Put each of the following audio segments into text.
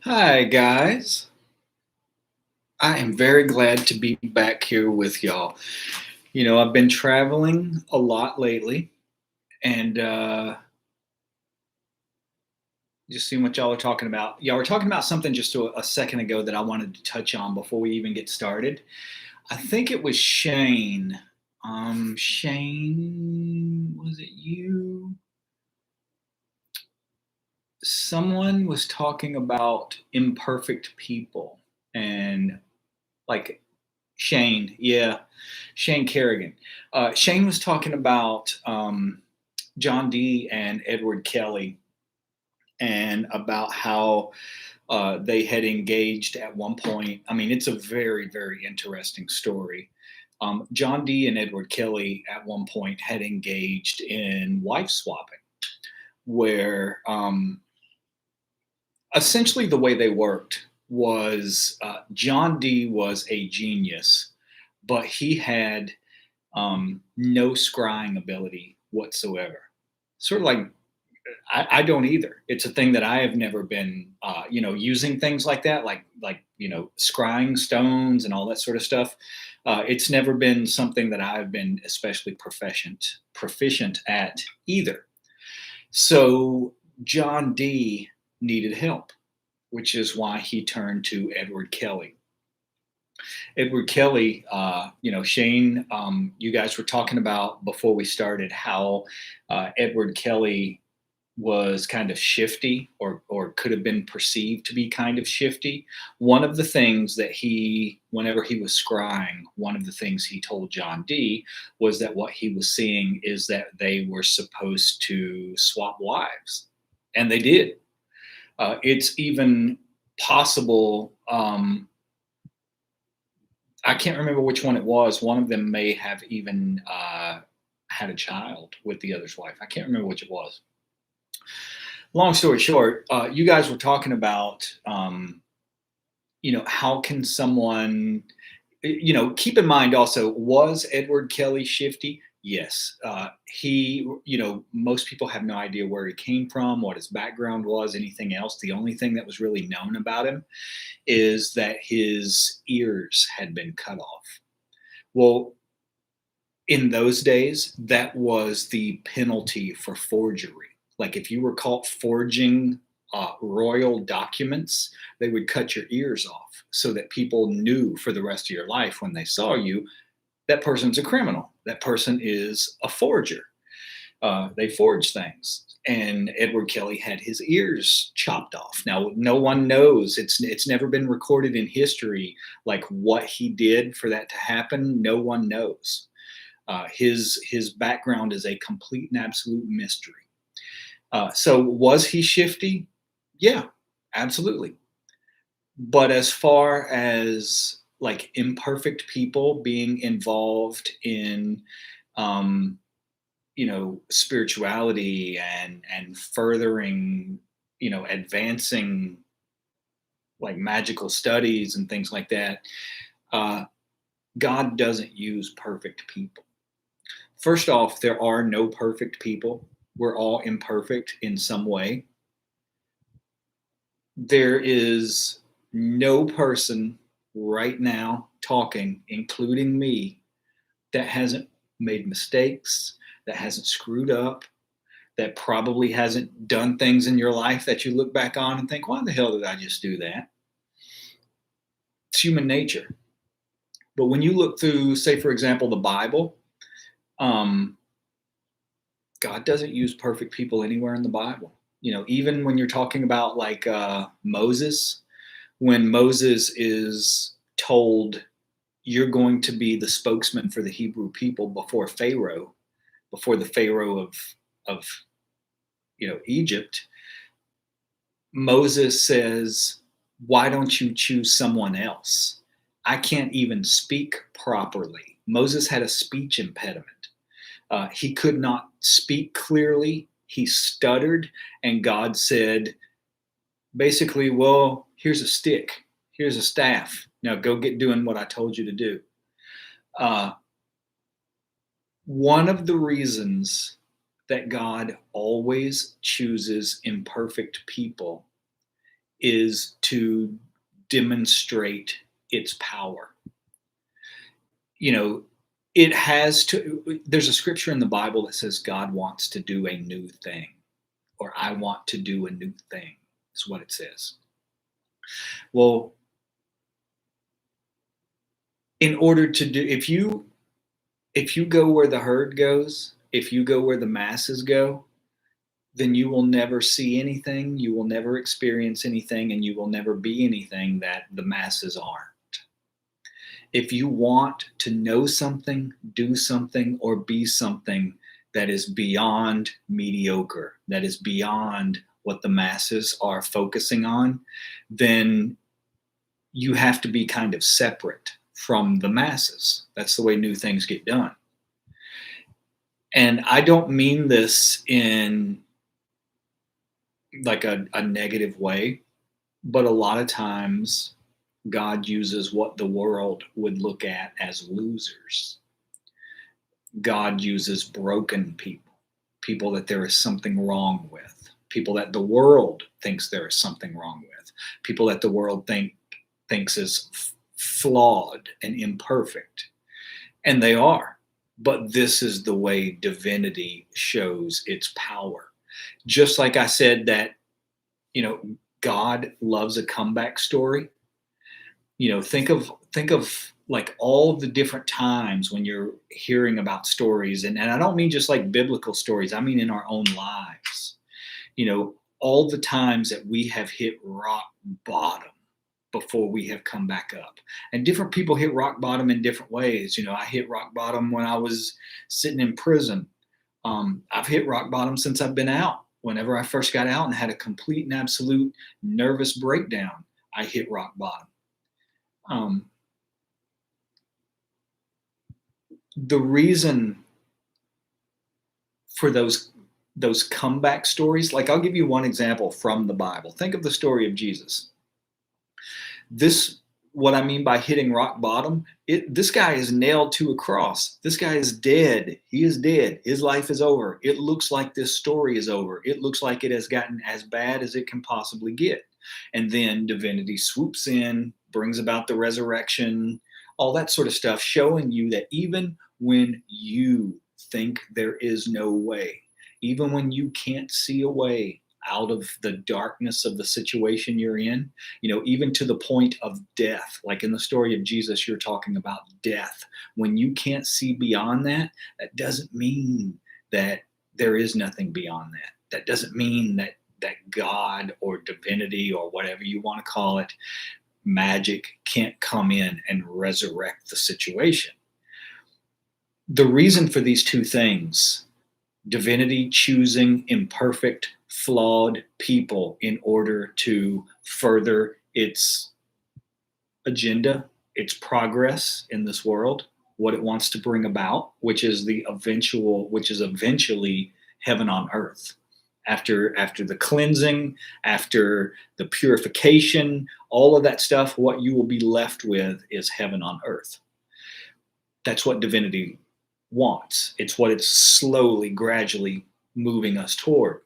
Hi, guys. I am very glad to be back here with y'all. I've been traveling a lot lately and just seeing what y'all are talking about. Y'all were talking about something just a second ago that I wanted to touch on before we even get started. I think it was Shane. Shane, was it you? Someone was talking about imperfect people and like Shane, yeah, Shane Kerrigan. Shane was talking about John Dee and Edward Kelly and about how they had engaged at one point. I mean, it's a very, very interesting story. John Dee and Edward Kelly at one point had engaged in wife swapping, where essentially the way they worked was John Dee was a genius, but he had no scrying ability whatsoever. Sort of like I don't either. It's a thing that I have never been, using things like that, like scrying stones and all that sort of stuff. It's never been something that I've been especially proficient at either. So John Dee needed help, which is why he turned to Edward Kelly. Edward Kelly, Shane, you guys were talking about before we started how Edward Kelly was kind of shifty or could have been perceived to be kind of shifty. One of the things that whenever he was scrying, one of the things he told John Dee was that what he was seeing is that they were supposed to swap wives. And they did. It's even possible. I can't remember which one it was. One of them may have even had a child with the other's wife. I can't remember which it was. Long story short, you guys were talking about, how can someone, keep in mind also, was Edward Kelly shifty? Yes. Most people have no idea where he came from, what his background was, anything else. The only thing that was really known about him is that his ears had been cut off. Well, in those days, that was the penalty for forgery. Like if you were caught forging royal documents, they would cut your ears off so that people knew for the rest of your life when they saw you, that person's a criminal. That person is a forger. They forge things. And Edward Kelly had his ears chopped off. Now, no one knows. It's never been recorded in history, like what he did for that to happen. No one knows. His background is a complete and absolute mystery. So was he shifty? Yeah, absolutely. But as far as like imperfect people being involved in spirituality and furthering, advancing like magical studies and things like that, uh, God doesn't use perfect people. First off, there are no perfect people. We're all imperfect in some way. There is no person right now talking, including me, that hasn't made mistakes, that hasn't screwed up, that probably hasn't done things in your life that you look back on and think, why the hell did I just do that? It's human nature. But when you look through, say, for example, the Bible, um, God doesn't use perfect people anywhere in the Bible. Even when you're talking about like Moses, when Moses is told, you're going to be the spokesman for the Hebrew people before Pharaoh, before the Pharaoh of Egypt, Moses says, why don't you choose someone else? I can't even speak properly. Moses had a speech impediment. He could not speak clearly. He stuttered, and God said, basically, well, here's a stick, here's a staff. Now go get doing what I told you to do. Uh, one of the reasons that God always chooses imperfect people is to demonstrate its power. You know, it has to, there's a scripture in the Bible that says God wants to do a new thing, or I want to do a new thing, is what it says. Well, in order to do, if you go where the herd goes, if you go where the masses go, then you will never see anything, you will never experience anything, and you will never be anything that the masses aren't. If you want to know something, do something, or be something that is beyond mediocre, that is beyond what the masses are focusing on, then you have to be kind of separate from the masses. That's the way new things get done. And I don't mean this in like a negative way, but a lot of times God uses what the world would look at as losers. God uses broken people, people that there is something wrong with, people that the world thinks there is something wrong with, people that the world thinks is flawed and imperfect. And they are. But this is the way divinity shows its power. Just like I said that, God loves a comeback story. Think of like all the different times when you're hearing about stories, and I don't mean just like biblical stories, I mean in our own lives. All the times that we have hit rock bottom before we have come back up. And different people hit rock bottom in different ways. I hit rock bottom when I was sitting in prison. I've hit rock bottom since I've been out. Whenever I first got out and had a complete and absolute nervous breakdown, I hit rock bottom. The reason for those comeback stories, like I'll give you one example from the Bible. Think of the story of Jesus. What I mean by hitting rock bottom, this guy is nailed to a cross. This guy is dead. He is dead. His life is over. It looks like this story is over. It looks like it has gotten as bad as it can possibly get. And then divinity swoops in, brings about the resurrection, all that sort of stuff, showing you that even when you think there is no way, even when you can't see a way out of the darkness of the situation you're in, even to the point of death, like in the story of Jesus, you're talking about death. When you can't see beyond that, that doesn't mean that there is nothing beyond that. That doesn't mean that God or divinity or whatever you want to call it, magic, can't come in and resurrect the situation. The reason for these two things, divinity choosing imperfect, flawed people in order to further its agenda, its progress in this world, what it wants to bring about, which is eventually heaven on earth. After the cleansing, after the purification, all of that stuff, what you will be left with is heaven on earth. That's what divinity wants. It's what it's slowly, gradually moving us toward.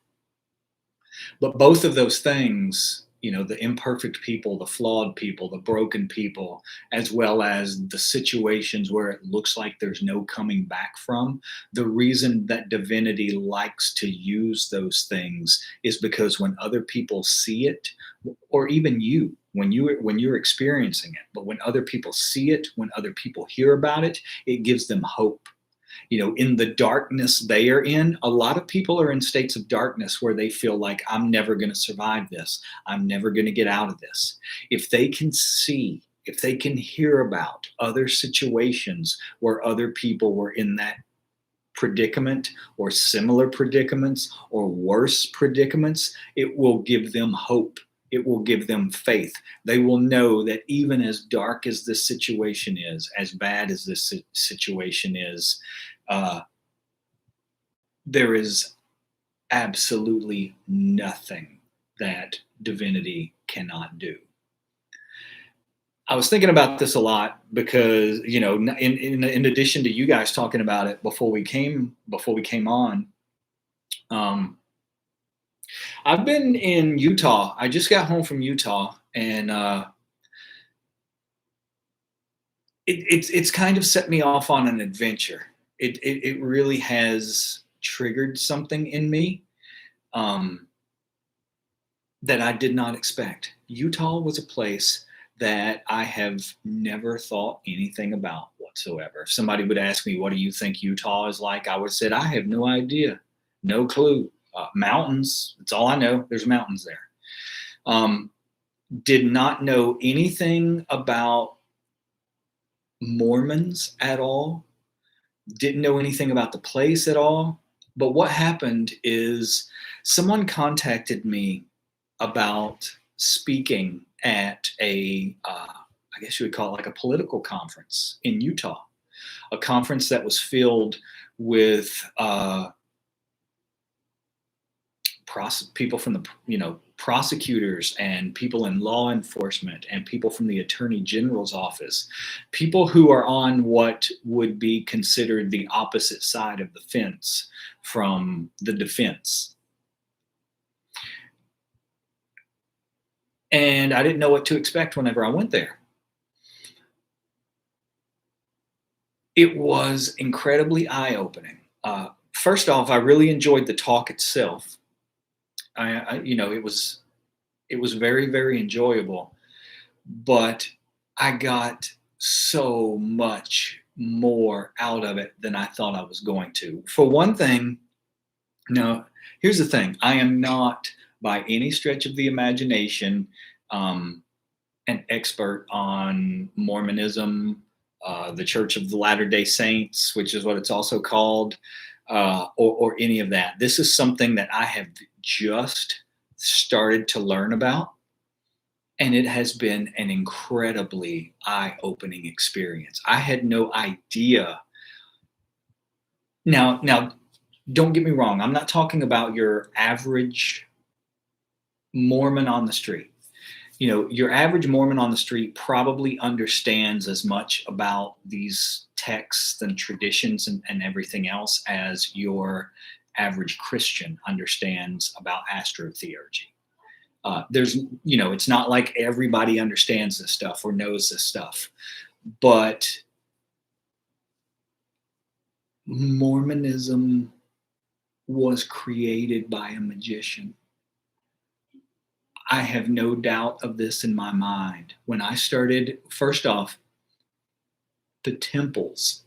But both of those things, the imperfect people, the flawed people, the broken people, as well as the situations where it looks like there's no coming back from, the reason that divinity likes to use those things is because when other people see it, or even you, when you're experiencing it, but when other people see it, when other people hear about it, it gives them hope. In the darkness they are in, a lot of people are in states of darkness where they feel like, I'm never going to survive this. I'm never going to get out of this. If they can see, if they can hear about other situations where other people were in that predicament or similar predicaments or worse predicaments, it will give them hope. It will give them faith. They will know that even as dark as this situation is, as bad as this situation is, there is absolutely nothing that divinity cannot do. I was thinking about this a lot because, in addition to you guys talking about it before we came on, I've been in Utah. I just got home from Utah, and it's kind of set me off on an adventure. It really has triggered something in me um, that I did not expect. Utah was a place that I have never thought anything about whatsoever. If somebody would ask me, "What do you think Utah is like?" I would have said, "I have no idea, no clue. Mountains. That's all I know. There's mountains there." Um, did not know anything about Mormons at all. Didn't know anything about the place at all. But what happened is someone contacted me about speaking at I guess you would call it like a political conference in Utah, a conference that was filled with people from the prosecutors and people in law enforcement and people from the attorney general's office, people who are on what would be considered the opposite side of the fence from the defense. And I didn't know what to expect whenever I went there. It was incredibly eye-opening. First off, I really enjoyed the talk itself. It was very, very enjoyable, but I got so much more out of it than I thought I was going to. For one thing, no, here's the thing. I am not by any stretch of the imagination an expert on Mormonism, the Church of the Latter-day Saints, which is what it's also called, or any of that. This is something that I have just started to learn about, and it has been an incredibly eye-opening experience. I had no idea. Now, don't get me wrong. I'm not talking about your average Mormon on the street. Your average Mormon on the street probably understands as much about these texts and traditions and everything else as your average Christian understands about astrotheurgy. It's not like everybody understands this stuff or knows this stuff, but Mormonism was created by a magician. I have no doubt of this in my mind. When I started, first off, the temples,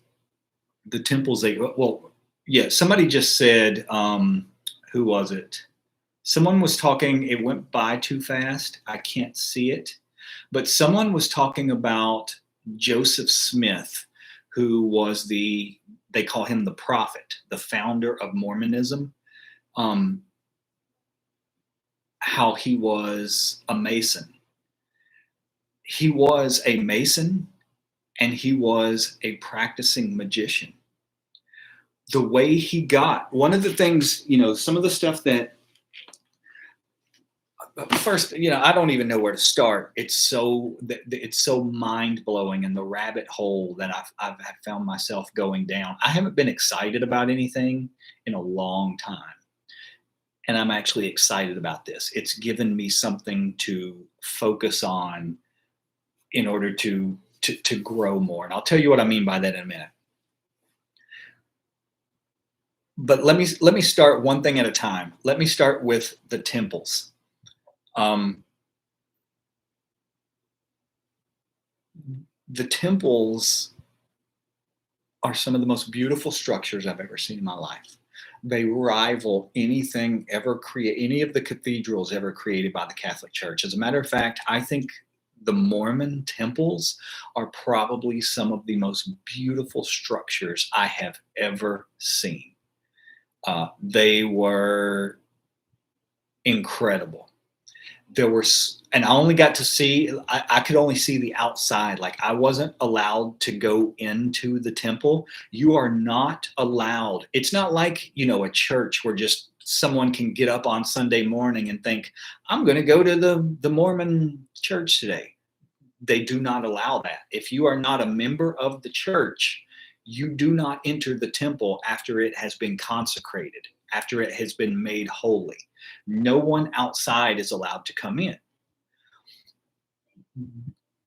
somebody just said, who was it? Someone was talking, it went by too fast. I can't see it. But someone was talking about Joseph Smith, who was they call him the prophet, the founder of Mormonism. How he was a Mason. He was a Mason and he was a practicing magician. The way he got, one of the things, some of the stuff that, first, I don't even know where to start. It's so mind blowing, and the rabbit hole that I've found myself going down. I haven't been excited about anything in a long time. And I'm actually excited about this. It's given me something to focus on in order to grow more. And I'll tell you what I mean by that in a minute. But let me start one thing at a time. Let me start with the temples. The temples are some of the most beautiful structures I've ever seen in my life. They rival anything ever any of the cathedrals ever created by the Catholic Church. As a matter of fact, I think the Mormon temples are probably some of the most beautiful structures I have ever seen. They were incredible. And I only got to see, I could only see the outside. Like, I wasn't allowed to go into the temple. You are not allowed. It's not like, a church where just someone can get up on Sunday morning and think, I'm going to go to the Mormon church today. They do not allow that. If you are not a member of the church, you do not enter the temple after it has been consecrated, after it has been made holy. No one outside is allowed to come in.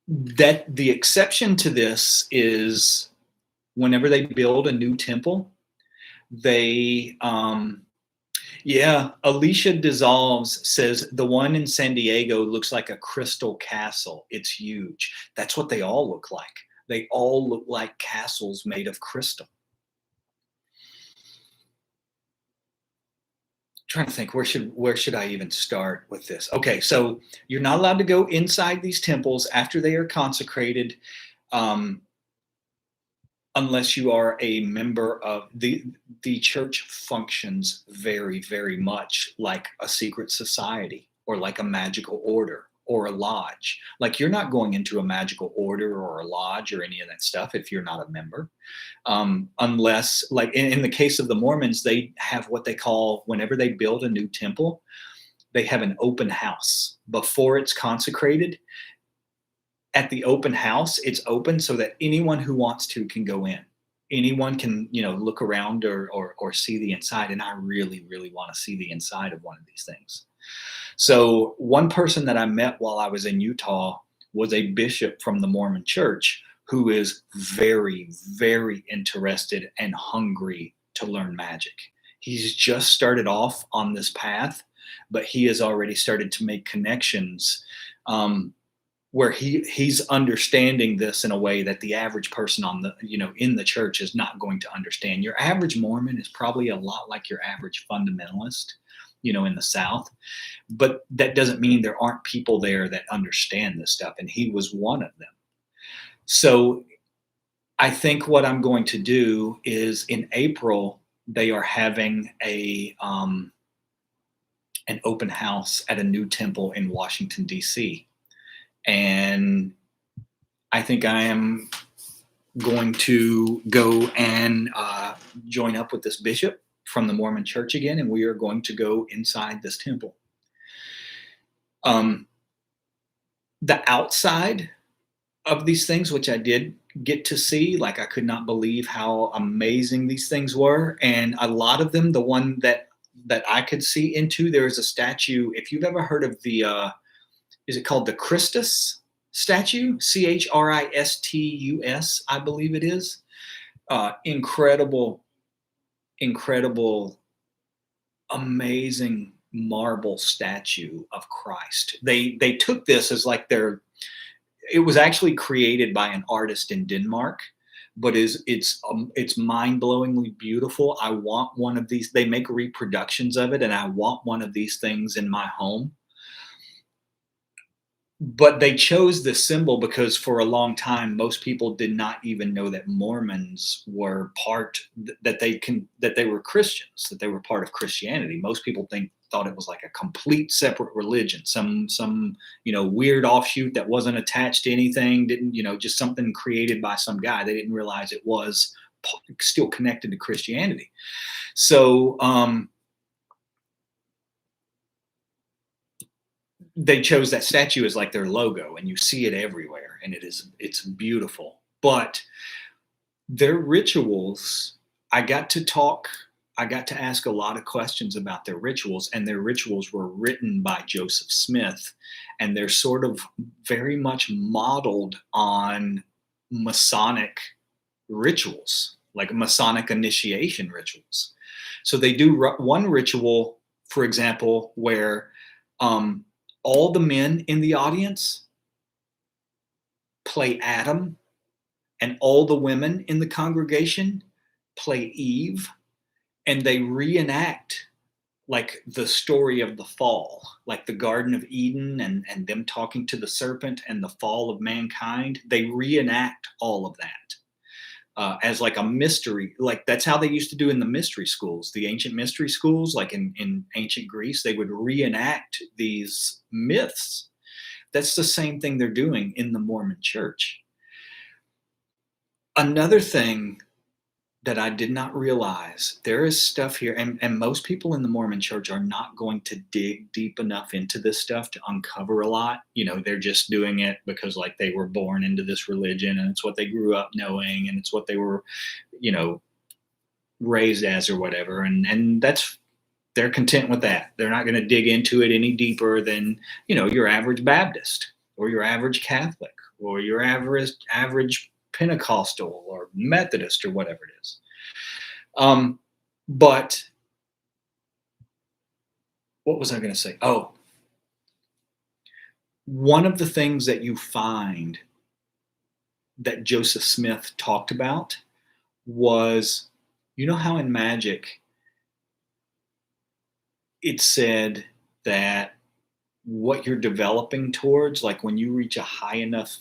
That the exception to this is whenever they build a new temple, they yeah, Alicia Dissolves says the one in San Diego looks like a crystal castle. It's huge. That's what they all look like. They all look like castles made of crystal. Trying to think, where should I even start with this? Okay, so you're not allowed to go inside these temples after they are consecrated, um, unless you are a member of the church. Functions very, very much like a secret society or like a magical order or a lodge. Like, you're not going into a magical order or a lodge or any of that stuff if you're not a member. Unless, like in the case of the Mormons, they have what they call, whenever they build a new temple, they have an open house before it's consecrated. At the open house, it's open so that anyone who wants to can go in. Anyone can, look around or see the inside. And I really, really want to see the inside of one of these things. So one person that I met while I was in Utah was a bishop from the Mormon church who is very, very interested and hungry to learn magic. He's just started off on this path, but he has already started to make connections, where he's understanding this in a way that the average person in the church is not going to understand. Your average Mormon is probably a lot like your average fundamentalist, in the South, but that doesn't mean there aren't people there that understand this stuff. And he was one of them. So I think what I'm going to do is, in April, they are having an open house at a new temple in Washington, D.C. And I think I am going to go and join up with this bishop from the Mormon church again, and we are going to go inside this temple. The outside of these things, which I did get to see, like, I could not believe how amazing these things were. And a lot of them, the one that I could see into, there's a statue. If you've ever heard of is it called the Christus statue? Christus, I believe it is. Incredible, amazing marble statue of Christ. They took this as like it was actually created by an artist in Denmark, but it's mind-blowingly beautiful. I want one of these. They make reproductions of it, and I want one of these things in my home. But they chose this symbol because for a long time, most people did not even know that Mormons were that they were Christians, that they were part of Christianity. Most people thought it was like a complete separate religion, some weird offshoot that wasn't attached to anything, just something created by some guy. They didn't realize it was still connected to Christianity. So they chose that statue as like their logo, and you see it everywhere, and it's beautiful. But their rituals, I got to ask a lot of questions about their rituals, and their rituals were written by Joseph Smith, and they're sort of very much modeled on Masonic rituals, like Masonic initiation rituals. So they do one ritual, for example, where all the men in the audience play Adam, and all the women in the congregation play Eve, and they reenact like the story of the fall, like the Garden of Eden and them talking to the serpent and the fall of mankind. They reenact all of that as like a mystery. Like, that's how they used to do in the mystery schools, the ancient mystery schools, like in ancient Greece. They would reenact these myths. That's the same thing they're doing in the Mormon church. Another thing that I did not realize, there is stuff here, and most people in the Mormon church are not going to dig deep enough into this stuff to uncover a lot. They're just doing it because, like, they were born into this religion, and it's what they grew up knowing, and it's what they were, raised as or whatever. And that's They're content with that. They're not going to dig into it any deeper than, your average Baptist or your average Catholic or your average Pentecostal or Methodist or whatever it is. But what was I going to say? Oh, one of the things that you find that Joseph Smith talked about was, how in magic it said that what you're developing towards, like when you reach a high enough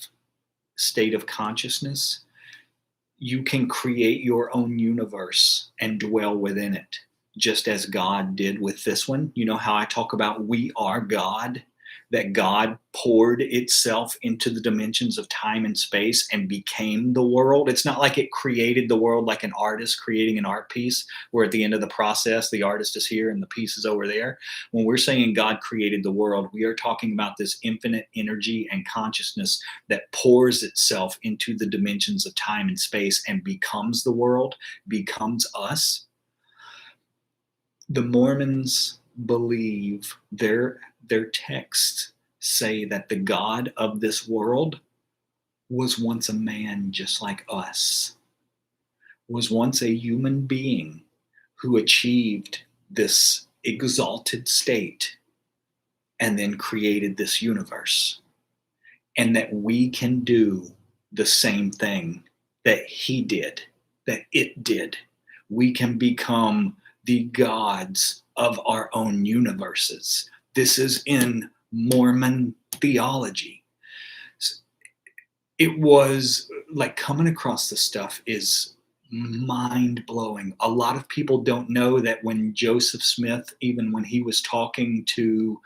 state of consciousness, you can create your own universe and dwell within it, just as God did with this one. You know how I talk about we are God, that God poured itself into the dimensions of time and space and became the world. It's not like it created the world like an artist creating an art piece, where at the end of the process, the artist is here and the piece is over there. When we're saying God created the world, we are talking about this infinite energy and consciousness that pours itself into the dimensions of time and space and becomes the world, becomes us. The Mormons believe their texts say that the God of this world was once a man just like us, was once a human being who achieved this exalted state and then created this universe, and that we can do the same thing that he did, that it did. We can become the gods of our own universes. This is in Mormon theology. It was like coming across this stuff is mind-blowing. A lot of people don't know that when Joseph Smith, even when he was talking to,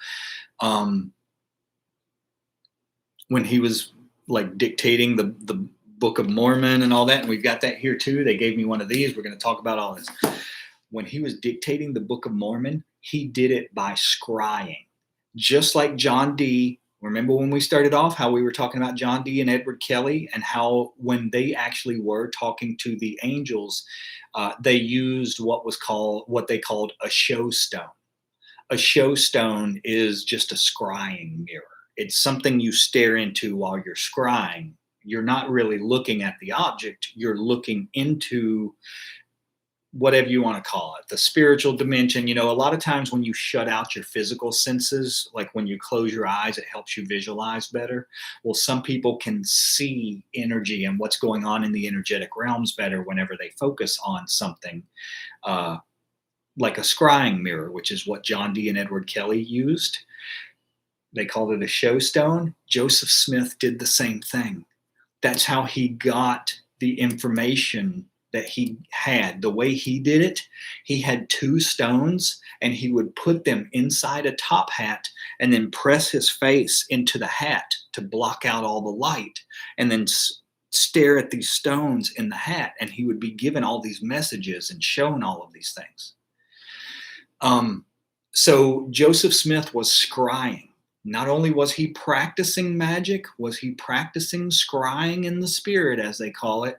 when he was like dictating the Book of Mormon and all that, and we've got that here too. They gave me one of these. We're going to talk about all this. When he was dictating the Book of Mormon, he did it by scrying. Just like John Dee. Remember when we started off how we were talking about John Dee and Edward Kelly, and how when they actually were talking to the angels, they used what they called a show stone. A show stone is just a scrying mirror. It's something you stare into while you're scrying. You're not really looking at the object. You're looking into whatever you want to call it, the spiritual dimension. A lot of times when you shut out your physical senses, like when you close your eyes, it helps you visualize better. Well, some people can see energy and what's going on in the energetic realms better whenever they focus on something like a scrying mirror, which is what John Dee and Edward Kelly used. They called it a show stone. Joseph Smith did the same thing. That's how he got the information that he had. The way he did it, he had two stones and he would put them inside a top hat and then press his face into the hat to block out all the light, and then stare at these stones in the hat, and he would be given all these messages and shown all of these things. So Joseph Smith was scrying. Not only was he practicing magic, was he practicing scrying in the spirit, as they call it,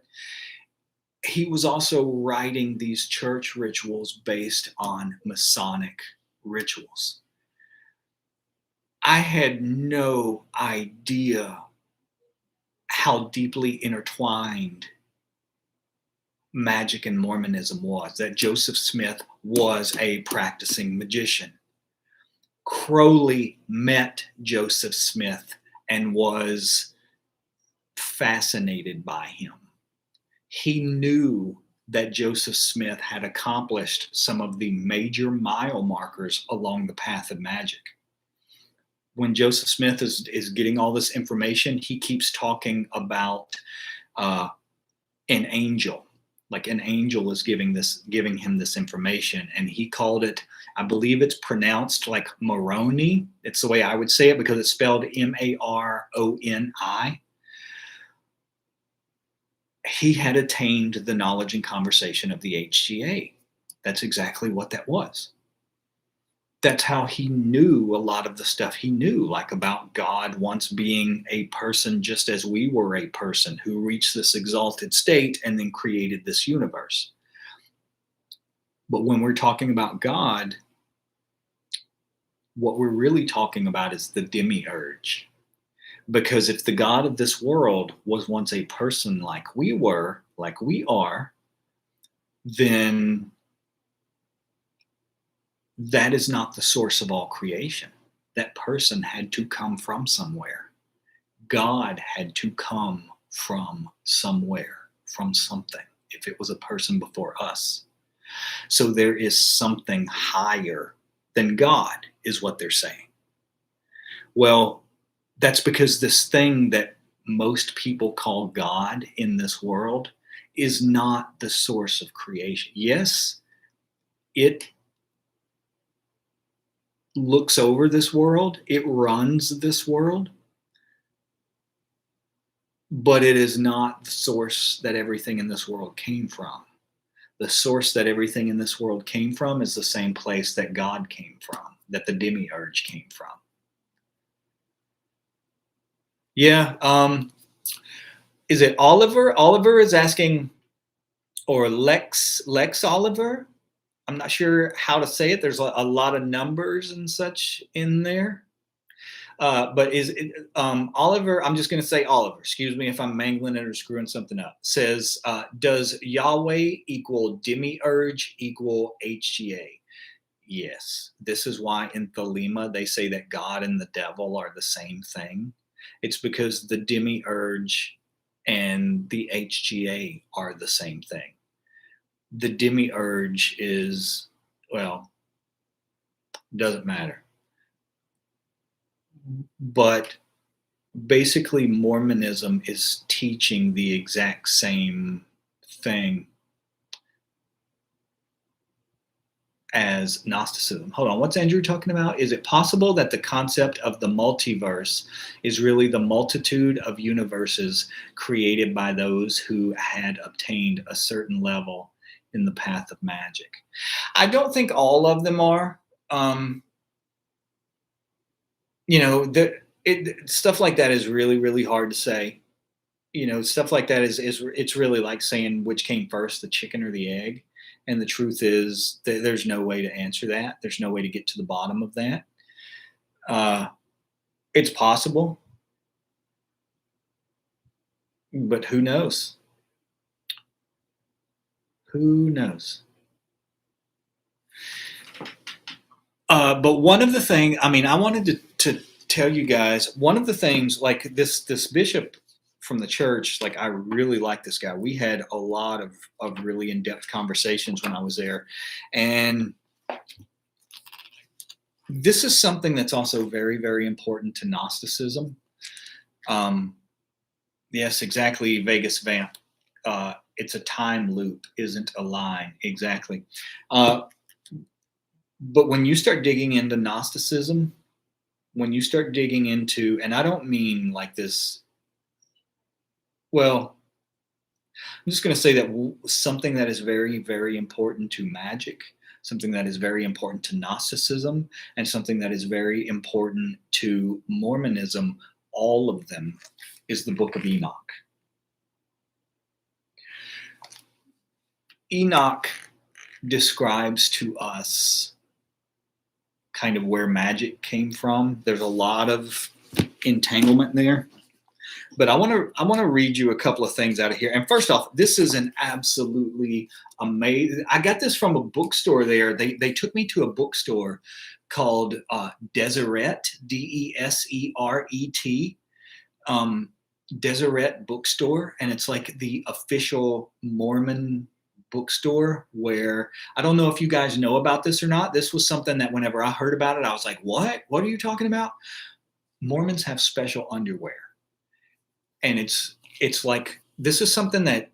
he was also writing these church rituals based on Masonic rituals. I had no idea how deeply intertwined magic and Mormonism was, that Joseph Smith was a practicing magician. Crowley met Joseph Smith and was fascinated by him. He knew that Joseph Smith had accomplished some of the major mile markers along the path of magic. When Joseph Smith is getting all this information, he keeps talking about an angel. Like an angel is giving him this information, and he called it, I believe it's pronounced like Moroni. It's the way I would say it because it's spelled Maroni. He had attained the knowledge and conversation of the HGA. That's exactly what that was. That's how he knew a lot of the stuff he knew, like about God once being a person just as we were a person who reached this exalted state and then created this universe. But when we're talking about God, what we're really talking about is the demiurge. Because if the God of this world was once a person like we were, like we are, then that is not the source of all creation. That person had to come from somewhere. God had to come from somewhere, from something, if it was a person before us. So there is something higher than God, is what they're saying. Well, that's because this thing that most people call God in this world is not the source of creation. Yes, it looks over this world, it runs this world, but it is not the source that everything in this world came from. The source that everything in this world came from is the same place that God came from, that the demiurge came from. Yeah. Is it Oliver? Oliver is asking, or Lex Oliver? I'm not sure how to say it. There's a lot of numbers and such in there. But is it, Oliver? I'm just going to say Oliver. Excuse me if I'm mangling it or screwing something up. Says, does Yahweh equal demiurge equal HGA? Yes. This is why in Thelema they say that God and the devil are the same thing. It's because the demiurge and the HGA are the same thing. The demiurge is, well, doesn't matter. But basically, Mormonism is teaching the exact same thing as Gnosticism. Hold on, what's Andrew talking about? Is it possible that the concept of the multiverse is really the multitude of universes created by those who had obtained a certain level in the path of magic? I don't think all of them are. Stuff like that is really, really hard to say. Stuff like that is it's really like saying which came first, the chicken or the egg. And the truth is that there's no way to answer that. There's no way to get to the bottom of that. It's possible, but who knows? Who knows? But one of the things, I wanted to tell you guys, one of the things, like this bishop from the church, like I really like this guy. We had a lot of really in-depth conversations when I was there. And this is something that's also very, very important to Gnosticism. Yes, exactly, Vegas Vamp. It's a time loop, isn't a line. Exactly. But when you start digging into Gnosticism, when you start digging into, and I don't mean like this, well, I'm just going to say that something that is very, very important to magic, something that is very important to Gnosticism, and something that is very important to Mormonism, all of them, is the Book of Enoch. Enoch describes to us kind of where magic came from. There's a lot of entanglement there. But I want to read you a couple of things out of here. And first off, this is an absolutely amazing. I got this from a bookstore there. They took me to a bookstore called Deseret, Deseret, Deseret Bookstore, and it's like the official Mormon bookstore. Where I don't know if you guys know about this or not. This was something that whenever I heard about it, I was like, "What? What are you talking about?" Mormons have special underwear. And it's like, this is something that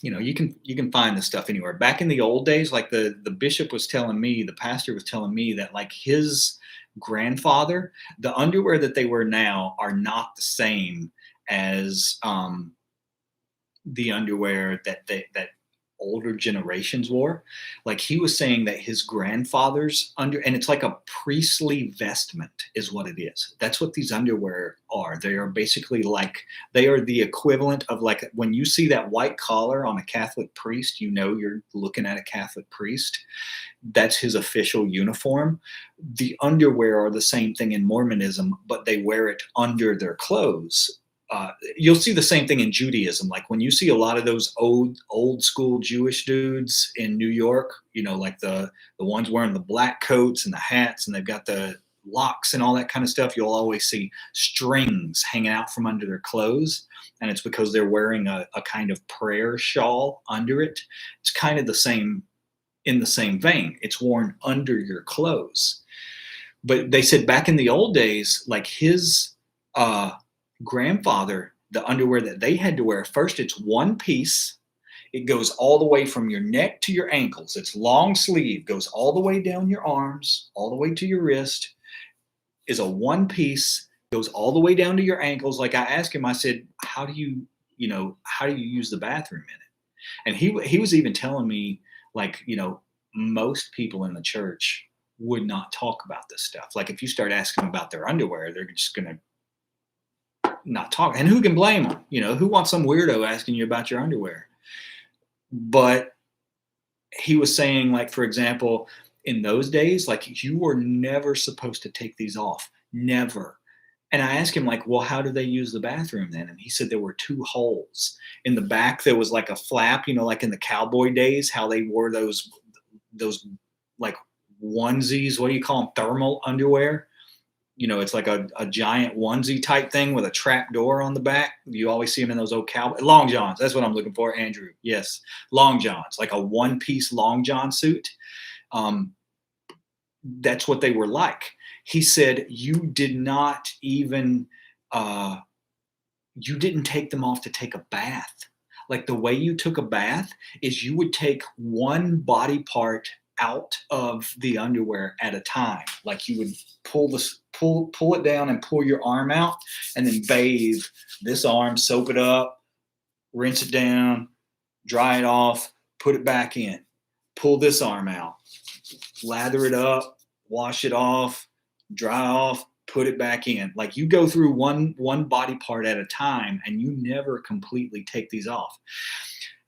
you can find this stuff anywhere. Back in the old days, like the bishop was telling me, the pastor was telling me that like his grandfather, the underwear that they wear now are not the same as the underwear that older generations wore. Like he was saying that his grandfather's and it's like a priestly vestment is what it is. That's what these underwear are. They are basically like, they are the equivalent of like when you see that white collar on a Catholic priest, you know you're looking at a Catholic priest. That's his official uniform. The underwear are the same thing in Mormonism, but they wear it under their clothes. You'll see the same thing in Judaism. Like when you see a lot of those old school Jewish dudes in New York, you know, like the ones wearing the black coats and the hats, and they've got the locks and all that kind of stuff, you'll always see strings hanging out from under their clothes. And it's because they're wearing a kind of prayer shawl under it. It's kind of the same, in the same vein. It's worn under your clothes. But they said back in the old days, like his grandfather, the underwear that they had to wear, first it's one piece. It goes all the way from your neck to your ankles. It's long sleeve, goes all the way down your arms, all the way to your wrist, is a one piece, goes all the way down to your ankles. Like I asked him, I said, how do you use the bathroom in it? And he was even telling me, like, you know, most people in the church would not talk about this stuff. Like if you start asking them about their underwear, they're just going to not talk. And who can blame them? You know, who wants some weirdo asking you about your underwear? But he was saying, like, for example, in those days, like you were never supposed to take these off. Never. And I asked him, like, well, how do they use the bathroom then? And he said there were two holes. In the back, there was like a flap, you know, like in the cowboy days, how they wore those like onesies, what do you call them? Thermal underwear. You know, it's like a giant onesie type thing with a trap door on the back. You always see them in those old cowboy long johns. That's what I'm looking for, Andrew. Yes, long johns, like a one-piece long john suit. That's what they were like. He said you did not even you didn't take them off to take a bath. Like the way you took a bath is you would take one body part out of the underwear at a time. Like you would pull it down and pull your arm out, and then bathe this arm, soap it up, rinse it down, dry it off, put it back in, pull this arm out, lather it up, wash it off, dry off, put it back in. Like you go through one body part at a time, and you never completely take these off.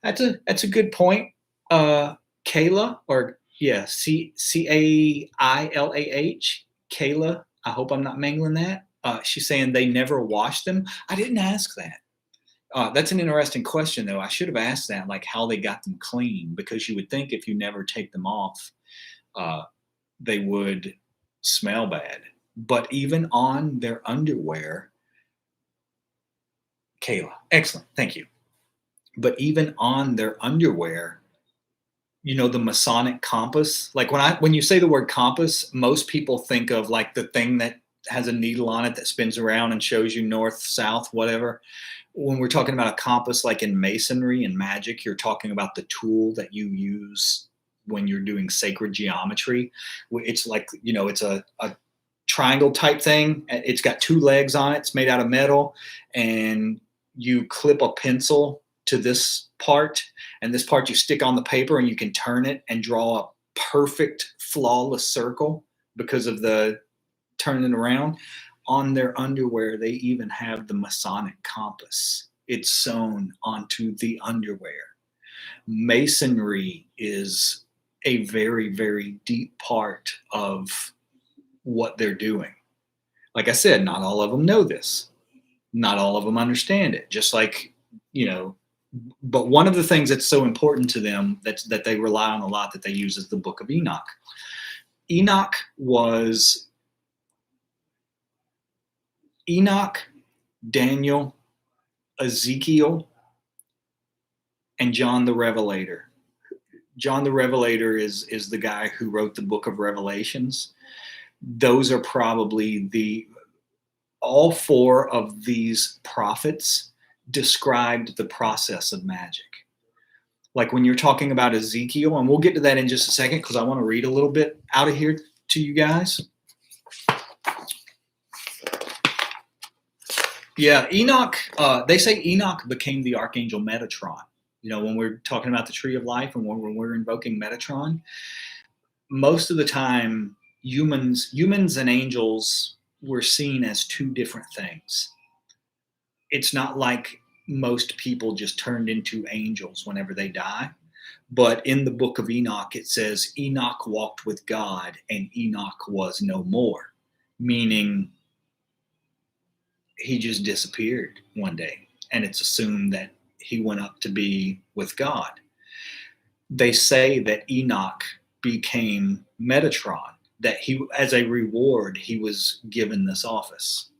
That's a good point. Kayla, or yeah, Cailah, Kayla. I hope I'm not mangling that. She's saying they never wash them. I didn't ask that. That's an interesting question, though. I should have asked that, like how they got them clean, because you would think if you never take them off, they would smell bad. But even on their underwear, Kayla, excellent, thank you. But even on their underwear, you know, the Masonic Compass, like when you say the word compass, most people think of like the thing that has a needle on it that spins around and shows you north, south, whatever. When we're talking about a compass, like in masonry and magic, you're talking about the tool that you use when you're doing sacred geometry. It's like, you know, it's a triangle type thing. It's got two legs on it. It's made out of metal, and you clip a pencil to this part, and this part you stick on the paper, and you can turn it and draw a perfect, flawless circle because of the turning around. On their underwear, they even have the Masonic Compass. It's sewn onto the underwear. Masonry is a very, very deep part of what they're doing. Like I said, not all of them know this. Not all of them understand it. Just like, you know, but one of the things that's so important to them that they rely on a lot, that they use, is the Book of Enoch. Enoch, Daniel, Ezekiel, and John the Revelator. John the Revelator is the guy who wrote the Book of Revelations. Those are probably all four of these prophets described the process of magic. Like when you're talking about Ezekiel, and we'll get to that in just a second because I want to read a little bit out of here to you guys. Yeah, Enoch, they say Enoch became the archangel Metatron. When we're talking about the tree of life and when we're invoking Metatron, most of the time humans and angels were seen as two different things. It's not like most people just turned into angels whenever they die. But in the book of Enoch, it says Enoch walked with God and Enoch was no more, meaning he just disappeared one day. And it's assumed that he went up to be with God. They say that Enoch became Metatron, that he, as a reward, he was given this office.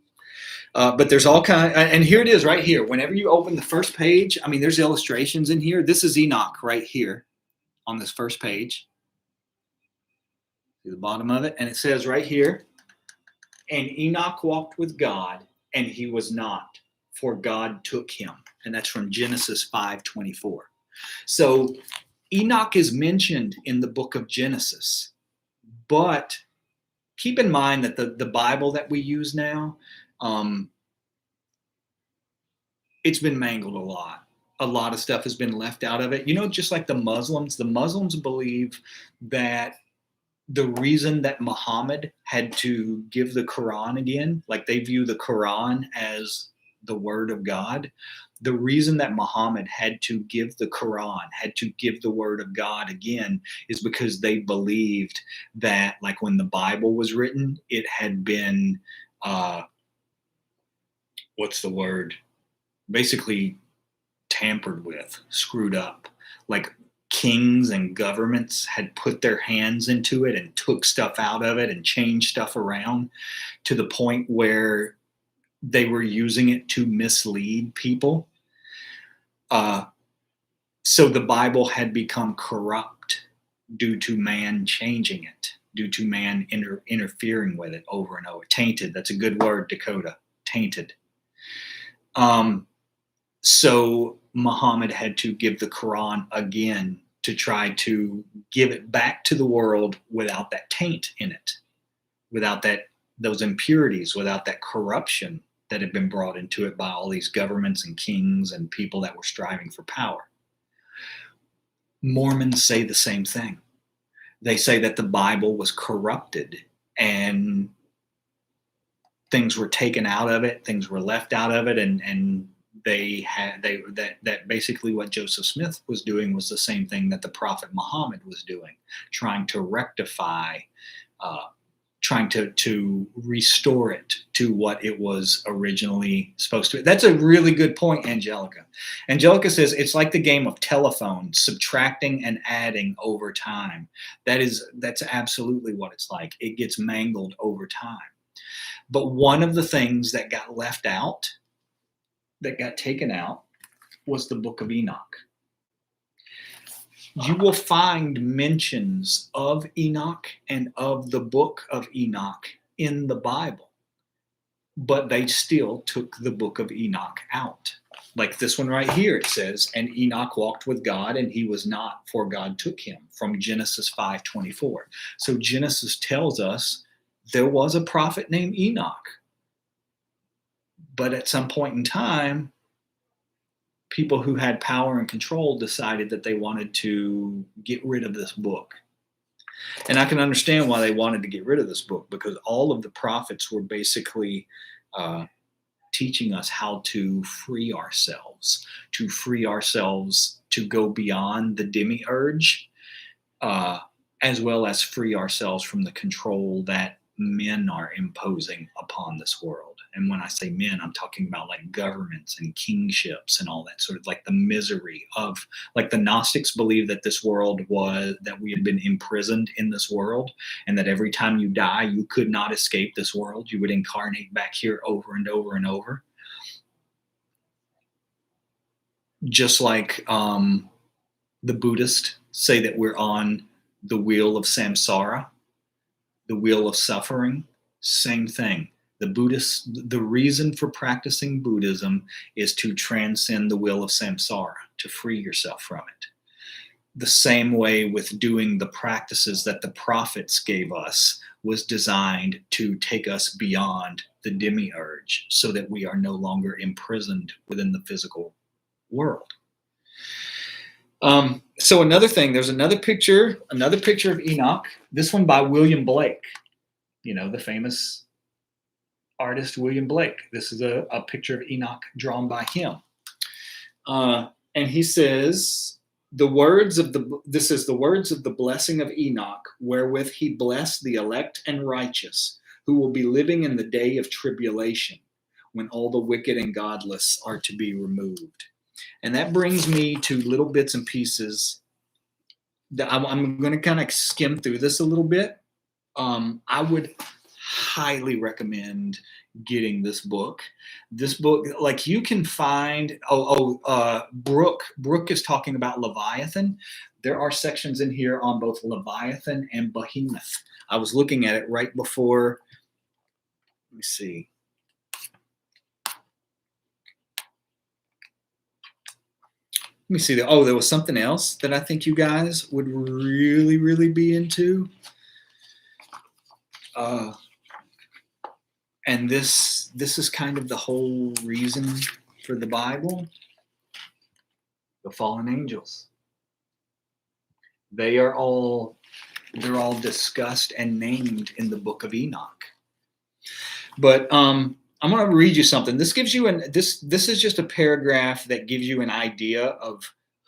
But there's all kind, and here it is right here. Whenever you open the first page, I mean, there's illustrations in here. This is Enoch right here on this first page. See the bottom of it, and it says right here, and Enoch walked with God, and he was not, for God took him. And that's from Genesis 5:24. So Enoch is mentioned in the book of Genesis, but keep in mind that the Bible that we use now, it's been mangled a lot. A lot of stuff has been left out of it. Just like the Muslims believe that the reason that Muhammad had to give the Quran again, like they view the Quran as the word of God, the reason that Muhammad had to give the Quran, had to give the word of God again, is because they believed that, like when the Bible was written, it had been, what's the word? Basically tampered with, screwed up. Like kings and governments had put their hands into it and took stuff out of it and changed stuff around to the point where they were using it to mislead people. So the Bible had become corrupt due to man changing it, due to man interfering with it over and over. Tainted, that's a good word, Dakota. Tainted. So Muhammad had to give the Quran again to try to give it back to the world without that taint in it, without those impurities, without that corruption that had been brought into it by all these governments and kings and people that were striving for power. Mormons say the same thing. They say that the Bible was corrupted and things were taken out of it, things were left out of it, and that basically what Joseph Smith was doing was the same thing that the Prophet Muhammad was doing, trying to rectify, trying to restore it to what it was originally supposed to be. That's a really good point, Angelica. Angelica says it's like the game of telephone, subtracting and adding over time. That's absolutely what it's like. It gets mangled over time. But one of the things that got left out, that got taken out, was the Book of Enoch. You will find mentions of Enoch and of the Book of Enoch in the Bible, but they still took the Book of Enoch out. Like this one right here, it says, and Enoch walked with God and he was not, for God took him, from Genesis 5:24. So Genesis tells us there was a prophet named Enoch. But at some point in time, people who had power and control decided that they wanted to get rid of this book. And I can understand why they wanted to get rid of this book, because all of the prophets were basically teaching us how to free ourselves, to go beyond the demiurge, as well as free ourselves from the control that men are imposing upon this world. And when I say men, I'm talking about like governments and kingships and all that sort of, like the misery of, like the Gnostics believe that this world was, that we had been imprisoned in this world, and that every time you die, you could not escape this world. You would incarnate back here over and over and over. Just like the Buddhists say that we're on the wheel of samsara, the wheel of suffering, same thing. The reason for practicing Buddhism is to transcend the wheel of samsara, to free yourself from it. The same way with doing the practices that the prophets gave us was designed to take us beyond the demiurge so that we are no longer imprisoned within the physical world. So another thing, there's another picture of Enoch. This one by William Blake, the famous artist William Blake. This is a picture of Enoch drawn by him. And he says, this is the words of the blessing of Enoch, wherewith he blessed the elect and righteous, who will be living in the day of tribulation, when all the wicked and godless are to be removed. And that brings me to little bits and pieces that I'm going to kind of skim through this a little bit. I would highly recommend getting this book. This book, like, you can find, Brooke is talking about Leviathan. There are sections in here on both Leviathan and Behemoth. I was looking at it right before. Let me see. Let me see. There was something else that I think you guys would really, really be into. And this is kind of the whole reason for the Bible. The fallen angels. They're all discussed and named in the Book of Enoch. But I'm going to read you something. This gives you this is just a paragraph that gives you an idea of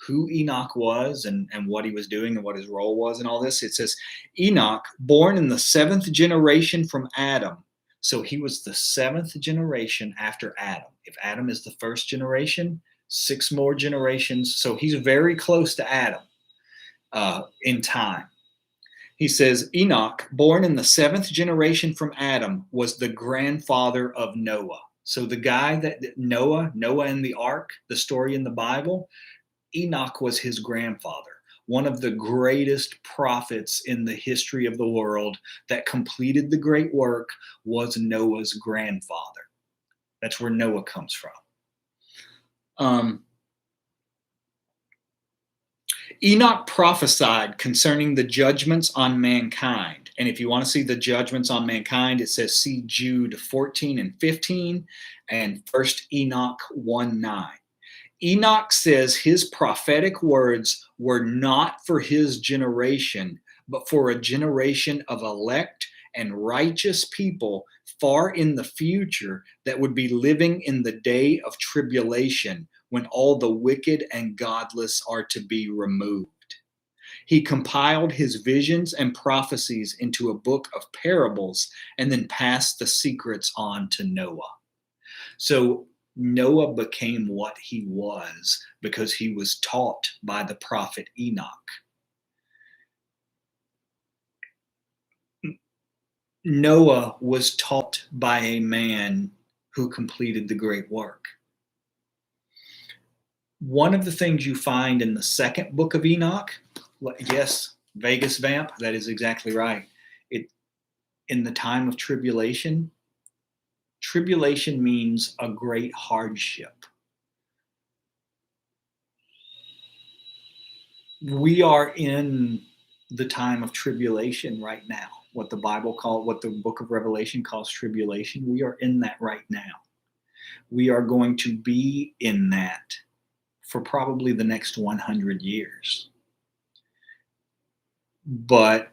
who Enoch was and what he was doing and what his role was and all this. It says, Enoch, born in the 7th generation from Adam. So he was the 7th generation after Adam. If Adam is the 1st generation, 6 more generations. So he's very close to Adam in time. He says, Enoch, born in the 7th generation from Adam, was the grandfather of Noah. So the guy that Noah and the ark, the story in the Bible, Enoch was his grandfather. One of the greatest prophets in the history of the world that completed the great work was Noah's grandfather. That's where Noah comes from. Enoch prophesied concerning the judgments on mankind. And if you want to see the judgments on mankind, it says see Jude 14 and 15 and 1 Enoch 1:9. Enoch says his prophetic words were not for his generation, but for a generation of elect and righteous people far in the future that would be living in the day of tribulation, when all the wicked and godless are to be removed. He compiled his visions and prophecies into a book of parables and then passed the secrets on to Noah. So Noah became what he was because he was taught by the prophet Enoch. Noah was taught by a man who completed the great work. One of the things you find in the 2nd book of Enoch, yes, Vegas Vamp, that is exactly right. In the time of tribulation, tribulation means a great hardship. We are in the time of tribulation right now. What the Book of Revelation calls tribulation, we are in that right now. We are going to be in that for probably the next 100 years. But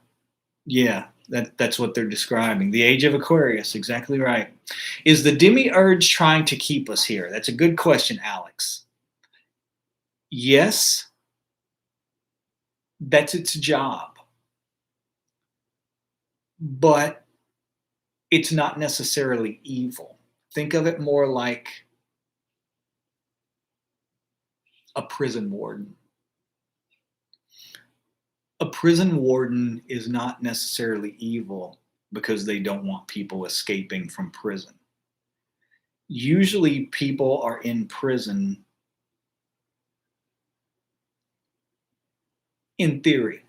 yeah, that's what they're describing. The age of Aquarius, exactly right. Is the demiurge trying to keep us here? That's a good question, Alex. Yes, that's its job. But it's not necessarily evil. Think of it more like a prison warden. A prison warden is not necessarily evil because they don't want people escaping from prison. Usually people are in prison in theory.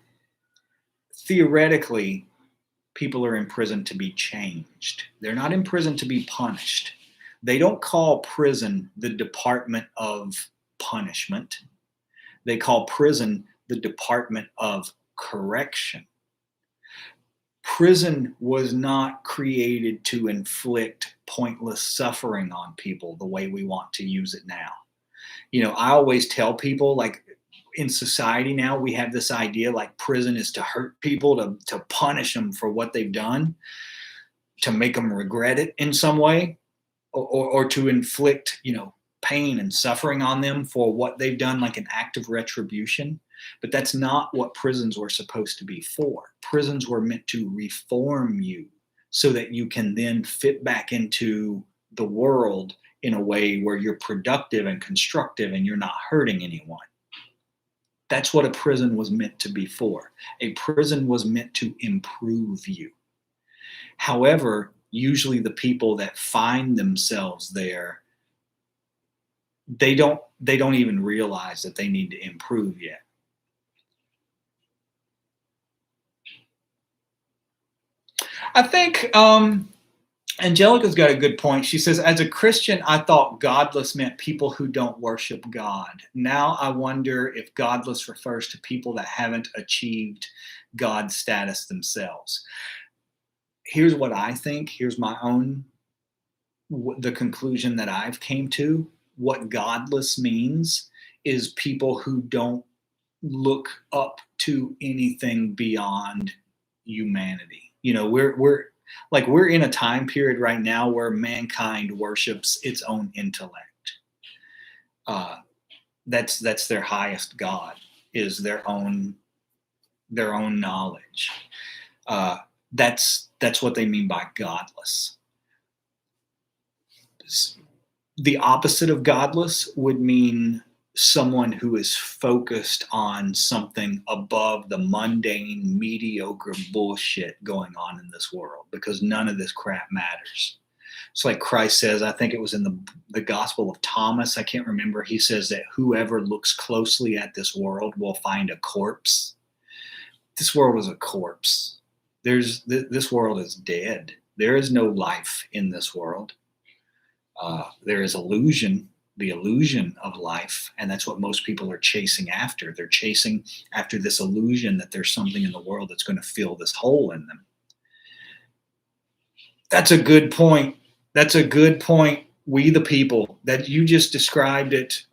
Theoretically, people are in prison to be changed. They're not in prison to be punished. They don't call prison the Department of Punishment. They call prison the Department of Correction. Prison was not created to inflict pointless suffering on people the way we want to use it now. I always tell people, like, in society now, we have this idea like prison is to hurt people, to punish them for what they've done, to make them regret it in some way, or to inflict, pain and suffering on them for what they've done, like an act of retribution. But that's not what prisons were supposed to be for. Prisons were meant to reform you so that you can then fit back into the world in a way where you're productive and constructive and you're not hurting anyone. That's what a prison was meant to be for. A prison was meant to improve you. However, usually the people that find themselves there, they don't even realize that they need to improve yet. I think Angelica's got a good point. She says, as a Christian, I thought godless meant people who don't worship God. Now I wonder if godless refers to people that haven't achieved God status themselves. Here's what I think. Here's my own, the conclusion that I've came to. What godless means is people who don't look up to anything beyond humanity. We're in a time period right now where mankind worships its own intellect. That's their highest god, is their own knowledge. That's what they mean by godless. The opposite of godless would mean someone who is focused on something above the mundane, mediocre bullshit going on in this world, because none of this crap matters. It's like Christ says, I think it was in the Gospel of Thomas, I can't remember, he says that whoever looks closely at this world will find a corpse. This world is a corpse. This world is dead. There is no life in this world. There is the illusion of life, and that's what most people are chasing after. They're chasing after this illusion that there's something in the world that's going to fill this hole in them. That's a good point. That's a good point. We the people, that you just described it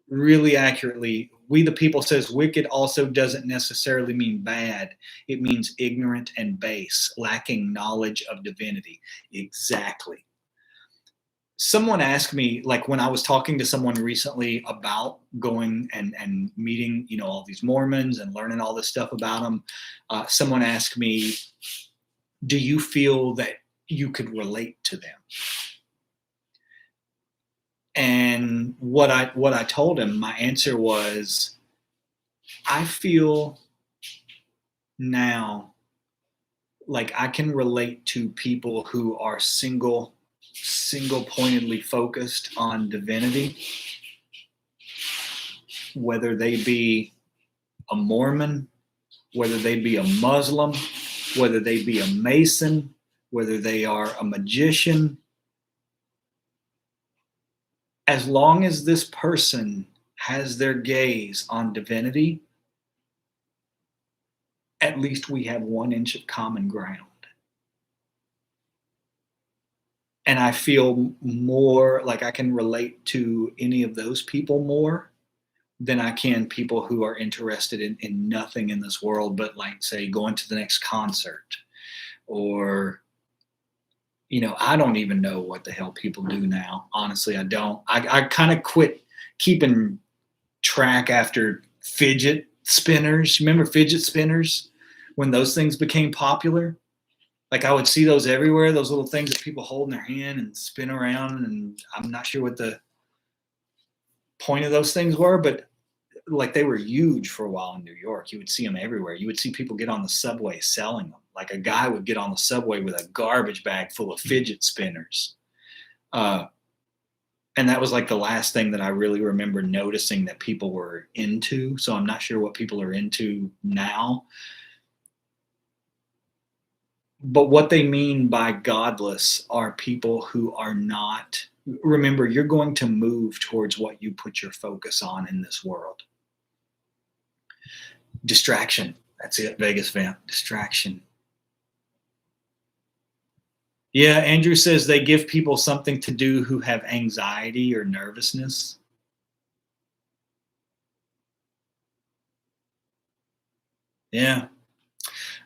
really accurately. We the people says wicked also doesn't necessarily mean bad. It means ignorant and base, lacking knowledge of divinity. Exactly. Someone asked me, like when I was talking to someone recently about going and meeting, all these Mormons and learning all this stuff about them, someone asked me, do you feel that you could relate to them? And what I told him, my answer was, I feel now like I can relate to people who are single-pointedly focused on divinity, whether they be a Mormon, whether they be a Muslim, whether they be a Mason, whether they are a magician. As long as this person has their gaze on divinity, at least we have 1 inch of common ground. And I feel more like I can relate to any of those people more than I can people who are interested in nothing in this world but, like, say, going to the next concert, or I don't even know what the hell people do now. Honestly, I don't. I kind of quit keeping track after fidget spinners. Remember fidget spinners when those things became popular? Like I would see those everywhere, those little things that people hold in their hand and spin around, and I'm not sure what the point of those things were, but like they were huge for a while in New York. You would see them everywhere. You would see people get on the subway selling them. Like a guy would get on the subway with a garbage bag full of fidget spinners. And that was like the last thing that I really remember noticing that people were into. So I'm not sure what people are into now. But what they mean by godless are people who are not, remember, you're going to move towards what you put your focus on in this world. Distraction. That's it, Vegas Vamp. Distraction. Yeah, Andrew says they give people something to do who have anxiety or nervousness. Yeah.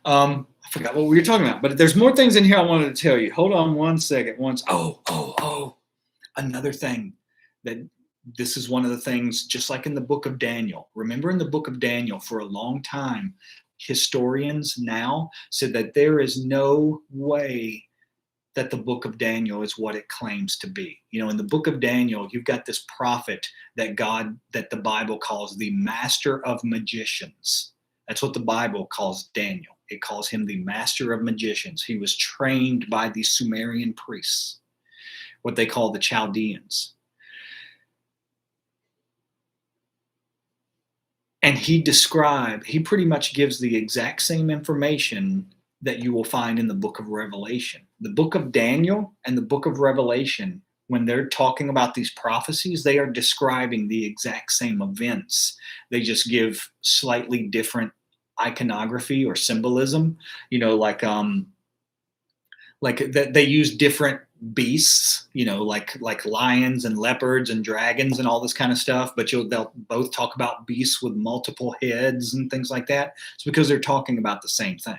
I forgot what we were talking about, but there's more things in here I wanted to tell you. Hold on one second. Another thing that this is one of the things, just like in the book of Daniel. Remember in the book of Daniel, for a long time, historians now said that there is no way that the book of Daniel is what it claims to be. You know, in the book of Daniel, you've got this prophet that the Bible calls the master of magicians. That's what the Bible calls Daniel. It calls him the master of magicians. He was trained by the Sumerian priests, what they call the Chaldeans. And he pretty much gives the exact same information that you will find in the book of Revelation. The book of Daniel and the book of Revelation, when they're talking about these prophecies, they are describing the exact same events. They just give slightly different iconography or symbolism, you know, like that they use different beasts, you know, like lions and leopards and dragons and all this kind of stuff, but they'll both talk about beasts with multiple heads and things like that. It's because they're talking about the same thing.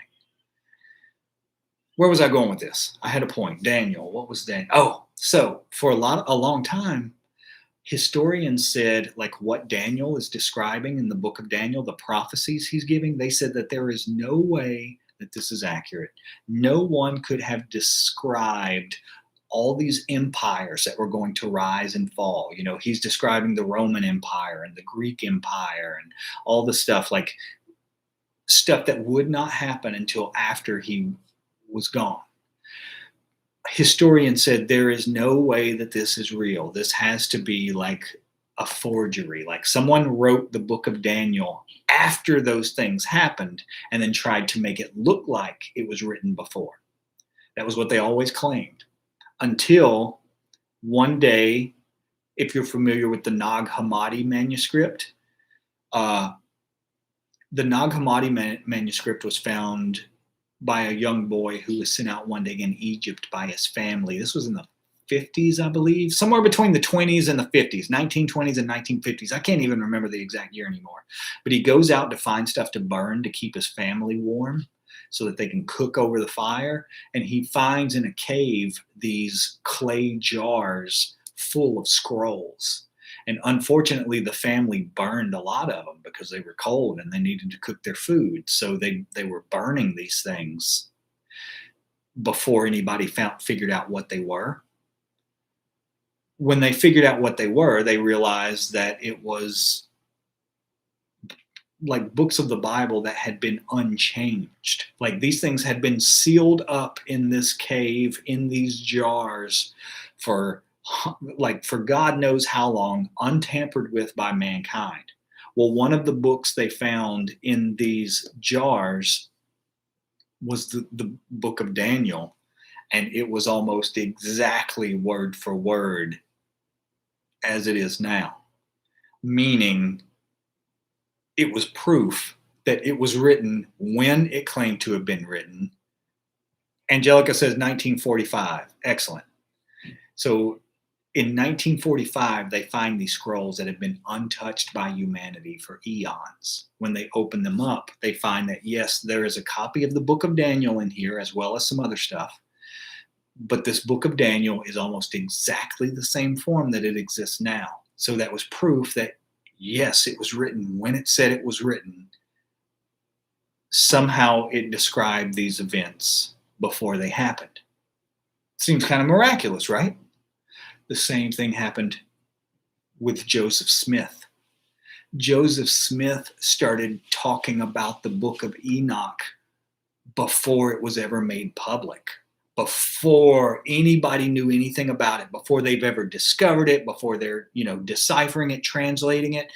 Where was I going with this? I had a point. Daniel, what was Daniel? Oh, so for a long time, historians said, like, what Daniel is describing in the book of Daniel, the prophecies he's giving, they said that there is no way that this is accurate. No one could have described all these empires that were going to rise and fall. You know, he's describing the Roman Empire and the Greek Empire and all the stuff, like stuff that would not happen until after he was gone. Historians said there is no way that this is real. This has to be like a forgery. Like someone wrote the book of Daniel after those things happened and then tried to make it look like it was written before. That was what they always claimed. Until one day, if you're familiar with the Nag Hamadi Manuscript, the Nag Hamadi Manuscript was found by a young boy who was sent out one day in Egypt by his family. This was in the 50s, I believe, somewhere between the 20s and the 50s, 1920s and 1950s. I can't even remember the exact year anymore. But he goes out to find stuff to burn to keep his family warm so that they can cook over the fire. And he finds in a cave these clay jars full of scrolls. And unfortunately, the family burned a lot of them because they were cold and they needed to cook their food. So they were burning these things before anybody figured out what they were. When they figured out what they were, they realized that it was like books of the Bible that had been unchanged. Like these things had been sealed up in this cave, in these jars for God knows how long, untampered with by mankind. Well, one of the books they found in these jars was the book of Daniel, and it was almost exactly word for word as it is now, meaning it was proof that it was written when it claimed to have been written. Angelica says 1945. Excellent. So in 1945, they find these scrolls that have been untouched by humanity for eons. When they open them up, they find that, yes, there is a copy of the book of Daniel in here, as well as some other stuff. But this book of Daniel is almost exactly the same form that it exists now. So that was proof that, yes, it was written when it said it was written. Somehow it described these events before they happened. Seems kind of miraculous, right? The same thing happened with Joseph Smith. Joseph Smith started talking about the Book of Enoch before it was ever made public, before anybody knew anything about it, before they've ever discovered it, before they're, deciphering it, translating it.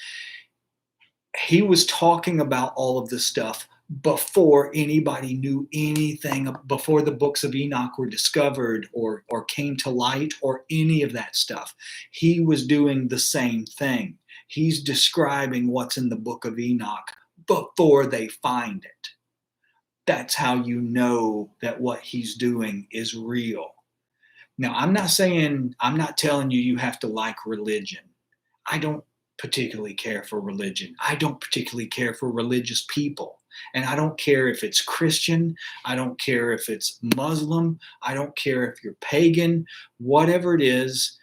He was talking about all of this stuff before anybody knew anything, before the books of Enoch were discovered or came to light or any of that stuff. He was doing the same thing. He's describing what's in the book of Enoch before they find it. That's how you know that what he's doing is real. Now, I'm not telling you have to like religion. I don't particularly care for religion. I don't particularly care for religious people. And I don't care if it's Christian, I don't care if it's Muslim, I don't care if you're pagan, whatever it is.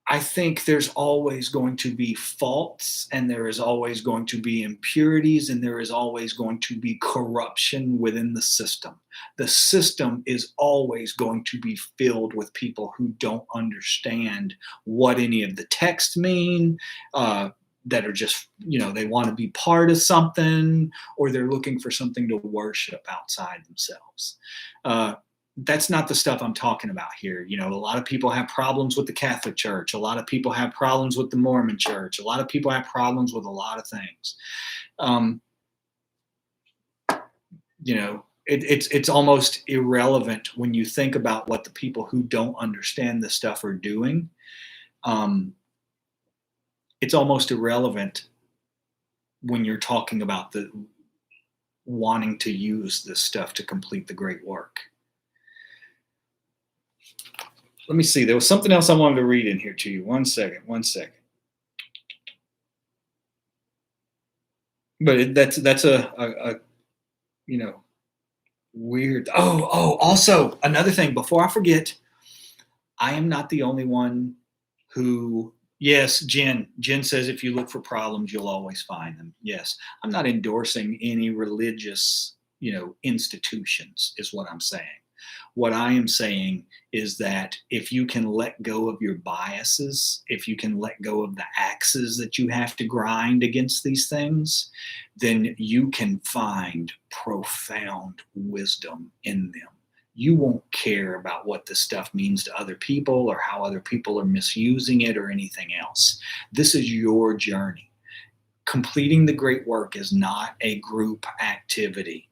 I think there's always going to be faults, and there is always going to be impurities, and there is always going to be corruption within the system. The system is always going to be filled with people who don't understand what any of the texts mean, that are just, they want to be part of something, or they're looking for something to worship outside themselves. That's not the stuff I'm talking about here. A lot of people have problems with the Catholic Church. A lot of people have problems with the Mormon Church. A lot of people have problems with a lot of things. It's almost irrelevant when you think about what the people who don't understand this stuff are doing. It's almost irrelevant when you're talking about the wanting to use this stuff to complete the great work. Let me see. There was something else I wanted to read in here to you. One second. But that's a weird. Also another thing. Before I forget, I am not the only one who. Yes, Jen. Jen says if you look for problems, you'll always find them. Yes, I'm not endorsing any religious, institutions. Is what I'm saying. What I am saying is that if you can let go of your biases, if you can let go of the axes that you have to grind against these things, then you can find profound wisdom in them. You won't care about what this stuff means to other people or how other people are misusing it or anything else. This is your journey. Completing the great work is not a group activity.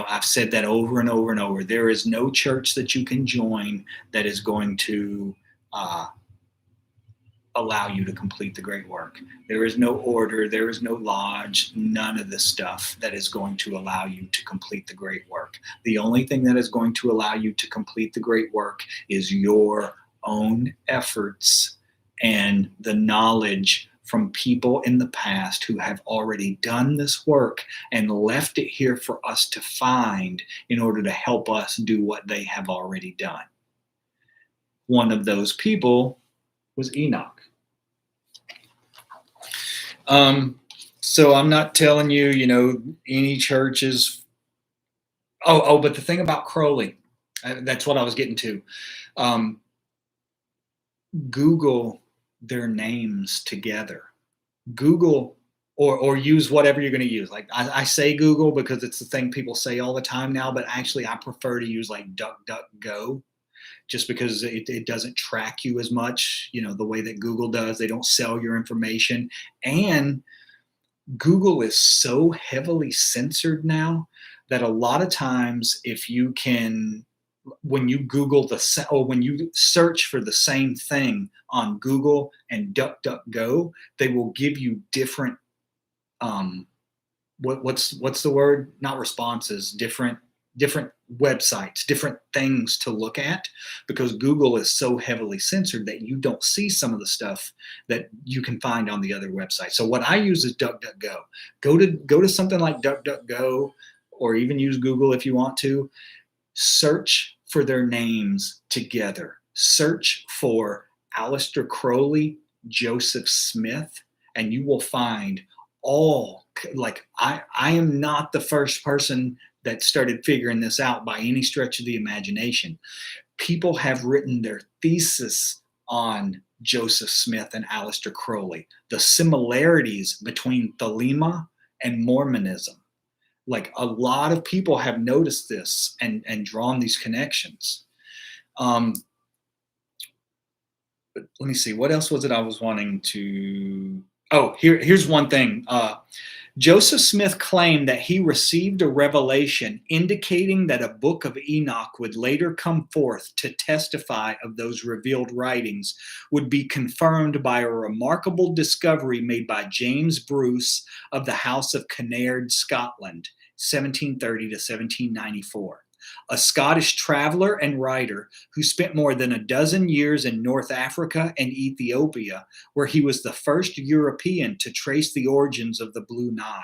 I've said that over and over and over. There is no church that you can join that is going to allow you to complete the great work. There is no order. There is no lodge. None of this stuff that is going to allow you to complete the great work. The only thing that is going to allow you to complete the great work is your own efforts and the knowledge from people in the past who have already done this work and left it here for us to find in order to help us do what they have already done. One of those people was Enoch. So I'm not telling you, any churches. But the thing about Crowley, that's what I was getting to. Google their names together. Google or use whatever you're going to use. Like I say Google because it's the thing people say all the time now, but actually I prefer to use like DuckDuckGo just because it doesn't track you as much, the way that Google does. They don't sell your information. And Google is so heavily censored now that a lot of times when you Google when you search for the same thing on Google and DuckDuckGo, they will give you different what's the word? Not responses, different websites, different things to look at, because Google is so heavily censored that you don't see some of the stuff that you can find on the other websites. So what I use is DuckDuckGo. Go to something like DuckDuckGo, or even use Google if you want to. Search for their names together. Search for Aleister Crowley, Joseph Smith, and you will find all, like, I am not the first person that started figuring this out by any stretch of the imagination. People have written their thesis on Joseph Smith and Aleister Crowley, the similarities between Thelema and Mormonism. Like, a lot of people have noticed this and drawn these connections. But let me see. What else was it I was wanting to... here's one thing. Joseph Smith claimed that he received a revelation indicating that a Book of Enoch would later come forth to testify of those revealed writings would be confirmed by a remarkable discovery made by James Bruce of the House of Kinnaird, Scotland, 1730 to 1794. a Scottish traveler and writer who spent more than a dozen years in North Africa and Ethiopia, where he was the first European to trace the origins of the Blue Nile.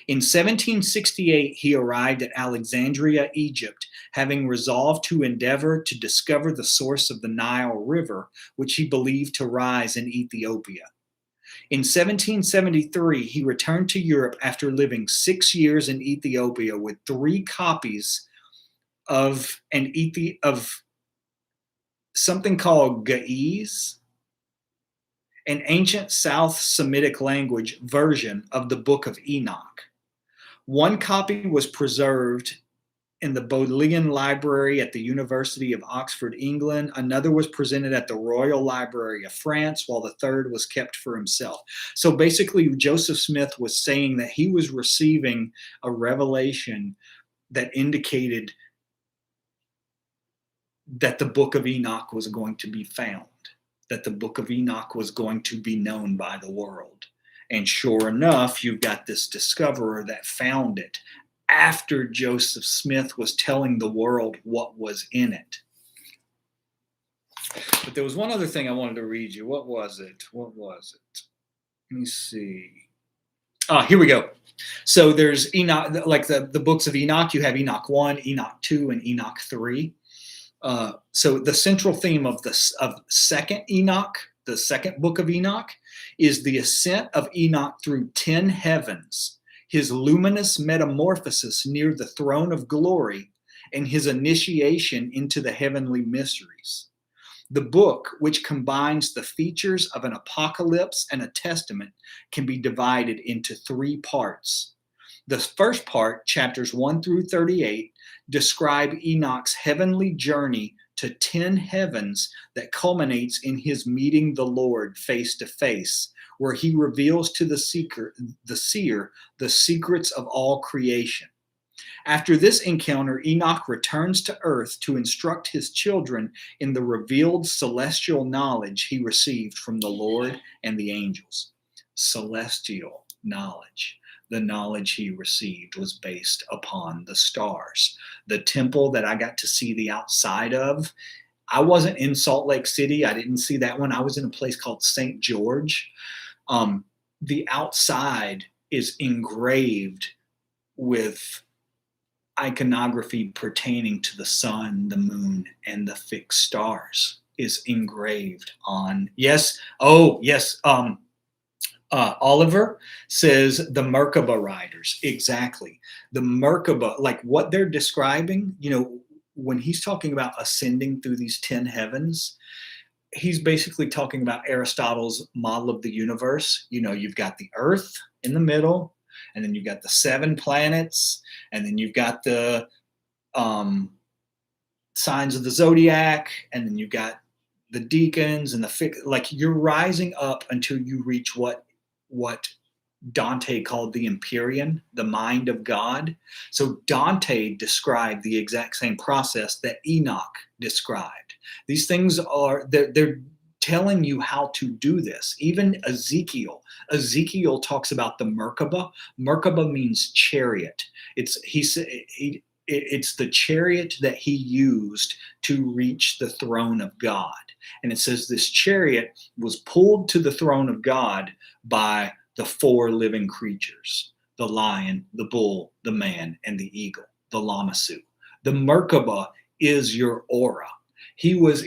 In 1768, he arrived at Alexandria, Egypt, having resolved to endeavor to discover the source of the Nile River, which he believed to rise in Ethiopia. In 1773, he returned to Europe after living 6 years in Ethiopia with 3 copies of something called Ge'ez, an ancient South Semitic language version of the Book of Enoch. One copy was preserved in the Bodleian Library at the University of Oxford, England. Another was presented at the Royal Library of France, while the third was kept for himself. So basically, Joseph Smith was saying that he was receiving a revelation that indicated that the Book of Enoch was going to be found, that the Book of Enoch was going to be known by the world. And sure enough, you've got this discoverer that found it after Joseph Smith was telling the world what was in it. But there was one other thing I wanted to read you. What was it? Let me see. Here we go. So there's Enoch, like the books of Enoch. You have Enoch 1, Enoch 2, and Enoch 3. So the central theme of second Enoch, the second book of Enoch, is the ascent of Enoch through 10 heavens, his luminous metamorphosis near the throne of glory, and his initiation into the heavenly mysteries. The book, which combines the features of an apocalypse and a testament, can be divided into 3 parts. The first part, chapters 1 through 38, describe Enoch's heavenly journey to 10 heavens that culminates in his meeting the Lord face to face, where he reveals to the seer the secrets of all creation. After this encounter, Enoch returns to earth to instruct his children in the revealed celestial knowledge he received from the Lord and the angels. Celestial knowledge. The knowledge he received was based upon the stars. The temple that I got to see the outside of, I wasn't in Salt Lake City. I didn't see that one. I was in a place called St. George. The outside is engraved with iconography pertaining to the sun, the moon, and the fixed stars is engraved on. Yes. Oh, yes. Oliver says the Merkaba riders. Exactly. The Merkaba, like what they're describing, when he's talking about ascending through these 10 heavens, he's basically talking about Aristotle's model of the universe. You've got the earth in the middle, and then you've got the 7 planets, and then you've got the signs of the zodiac, and then you've got the deacons and like you're rising up until you reach what Dante called the Empyrean, the mind of God. So Dante described the exact same process that Enoch described. These things they're telling you how to do this. Even Ezekiel talks about the Merkaba. Merkaba means chariot. It's the chariot that he used to reach the throne of God. And it says this chariot was pulled to the throne of God by the 4 living creatures, the lion, the bull, the man, and the eagle, the Lamassu. The Merkaba is your aura. He was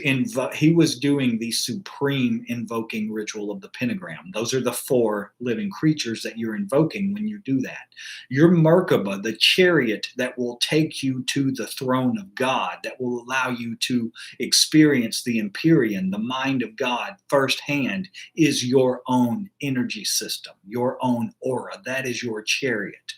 doing the supreme invoking ritual of the pentagram. Those are the 4 living creatures that you're invoking when you do that. Your Merkaba, the chariot that will take you to the throne of God, that will allow you to experience the Empyrean, the mind of God firsthand, is your own energy system, your own aura. That is your chariot.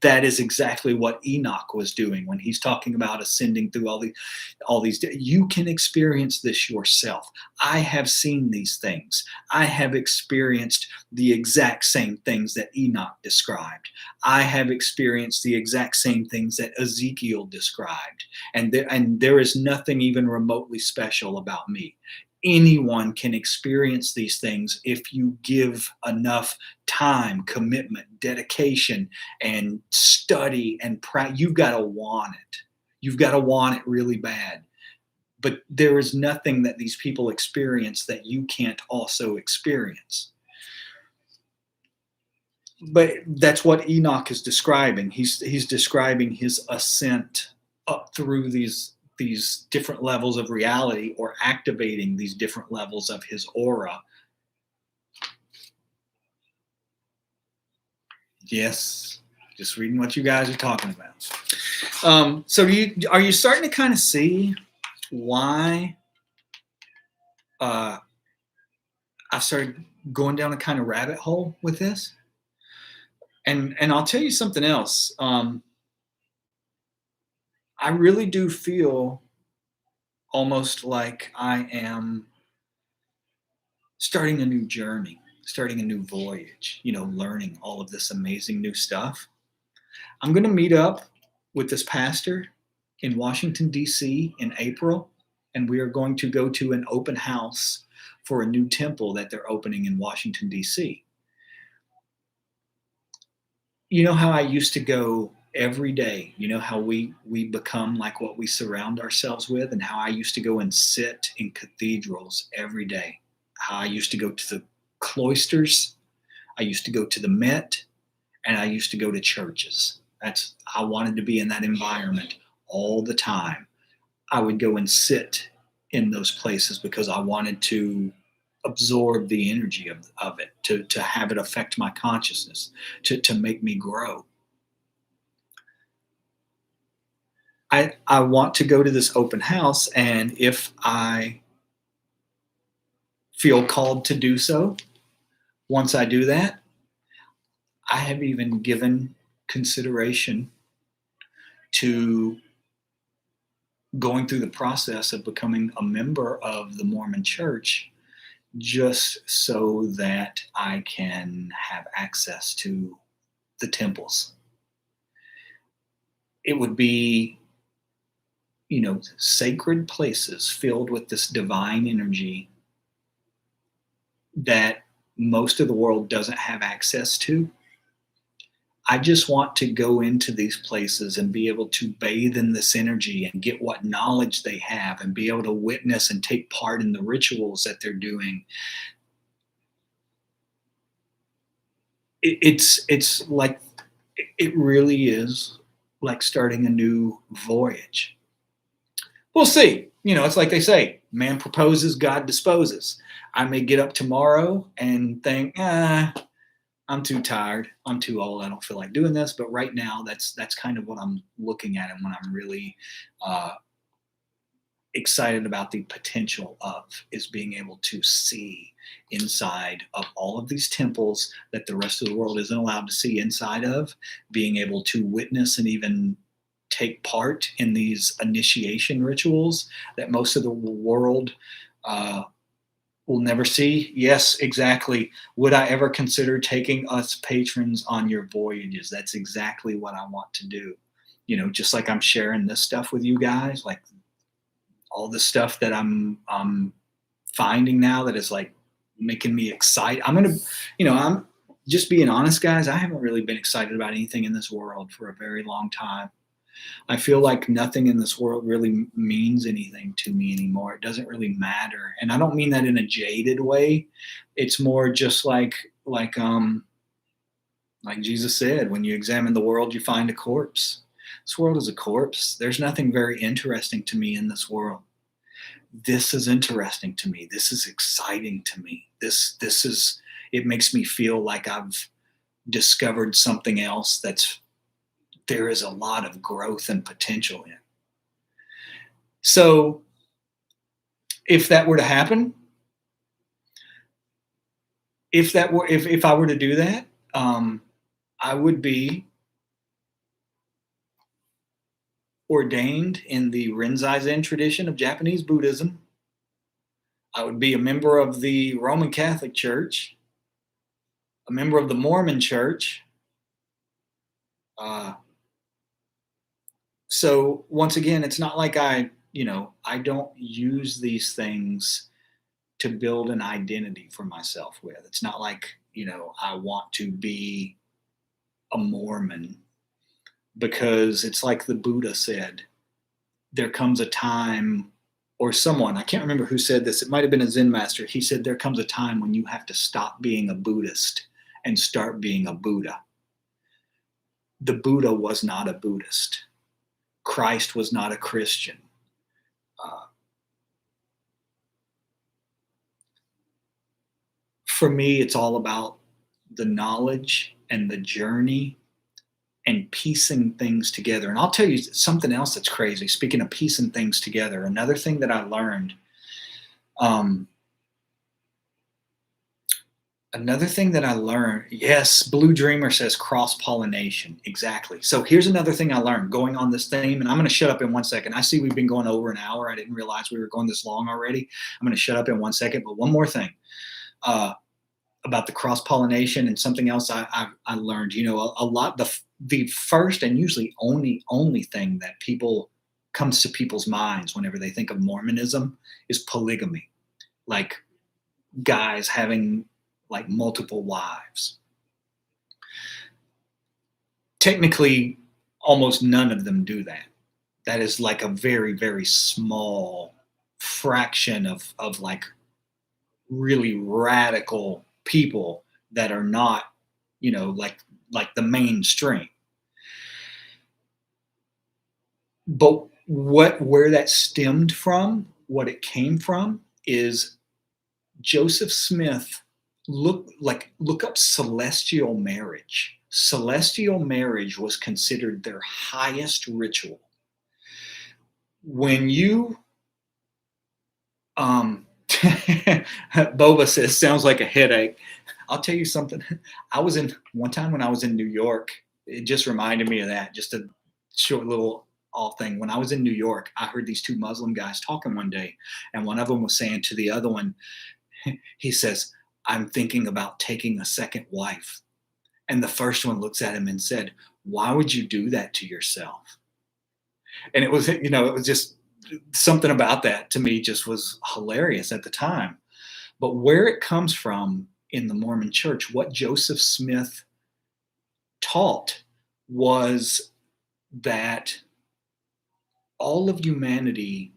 That is exactly what Enoch was doing when he's talking about ascending through all these. You can experience this yourself. I have seen these things. I have experienced the exact same things that Enoch described. I have experienced the exact same things that Ezekiel described. And there is nothing even remotely special about me. Anyone can experience these things if you give enough time, commitment, dedication, and study and practice. You've got to want it. You've got to want it really bad. But there is nothing that these people experience that you can't also experience. But that's what Enoch is describing. He's describing his ascent up through these different levels of reality, or activating these different levels of his aura. Yes, just reading what you guys are talking about. So are you starting to kind of see why I started going down a kind of rabbit hole with this? And I'll tell you something else. I really do feel almost like I am starting a new journey, starting a new voyage, learning all of this amazing new stuff. I'm going to meet up with this pastor in Washington, D.C. in April, and we are going to go to an open house for a new temple that they're opening in Washington, D.C. You know how I used to go every day? You know how we become like what we surround ourselves with, and how I used to go and sit in cathedrals every day. How I used to go to the cloisters, I used to go to the Met, and I used to go to churches. I wanted to be in that environment all the time. I would go and sit in those places because I wanted to absorb the energy of it, to have it affect my consciousness, to make me grow. I want to go to this open house, and if I feel called to do so, once I do that, I have even given consideration to going through the process of becoming a member of the Mormon Church, just so that I can have access to the temples. It would be, sacred places filled with this divine energy that most of the world doesn't have access to. I just want to go into these places and be able to bathe in this energy and get what knowledge they have, and be able to witness and take part in the rituals that they're doing. It's like, it really is like starting a new voyage. We'll see. It's like they say, man proposes, God disposes. I may get up tomorrow and think, I'm too tired, I'm too old, I don't feel like doing this. But right now, that's kind of what I'm looking at, and what I'm really excited about the potential of, is being able to see inside of all of these temples that the rest of the world isn't allowed to see inside of, being able to witness and even take part in these initiation rituals that most of the world will never see. Yes, exactly. Would I ever consider taking us patrons on your voyages? That's exactly what I want to do. Just like I'm sharing this stuff with you guys, like all the stuff that I'm finding now that is like making me excited. I'm just being honest, guys. I haven't really been excited about anything in this world for a very long time. I feel like nothing in this world really means anything to me anymore. It doesn't really matter. And I don't mean that in a jaded way. It's more just like Jesus said, when you examine the world, you find a corpse. This world is a corpse. There's nothing very interesting to me in this world. This is interesting to me. This is exciting to me. It makes me feel like I've discovered something else there is a lot of growth and potential in. So if that were to happen, if I were to do that, I would be ordained in the Rinzai Zen tradition of Japanese Buddhism. I would be a member of the Roman Catholic Church, a member of the Mormon Church. So once again, it's not like I don't use these things to build an identity for myself with. It's not like, I want to be a Mormon, because it's like the Buddha said, there comes a time, or someone, I can't remember who said this, it might have been a Zen master. He said, there comes a time when you have to stop being a Buddhist and start being a Buddha. The Buddha was not a Buddhist. Christ was not a Christian. Uh, for me, it's all about the knowledge and the journey and piecing things together. And I'll tell you something else that's crazy. Speaking of piecing things together, another thing that I learned, um, yes, Blue Dreamer says cross pollination. Exactly. So here's another thing I learned going on this theme, and I'm going to shut up in 1 second. I see we've been going over an hour. I didn't realize we were going this long already. I'm going to shut up in 1 second, but one more thing. About the cross pollination and something else I learned. You know, a lot the first and usually only thing that people comes to people's minds whenever they think of Mormonism is polygamy, like guys having like multiple wives. Technically, almost none of them do that. That is like a very, very small fraction of like really radical people that are not, you know, like the mainstream. But where that stemmed from, what it came from, is Joseph Smith. Look up celestial marriage. Celestial marriage was considered their highest ritual. When you Boba says, sounds like a headache. I'll tell you something. One time when I was in New York, it just reminded me of that. Just a short little off thing. When I was in New York, I heard these two Muslim guys talking one day, and one of them was saying to the other one, he says, I'm thinking about taking a second wife. And the first one looks at him and said, why would you do that to yourself? And it was, you know, it was just something about that to me just was hilarious at the time. But where it comes from in the Mormon church, what Joseph Smith taught was that all of humanity,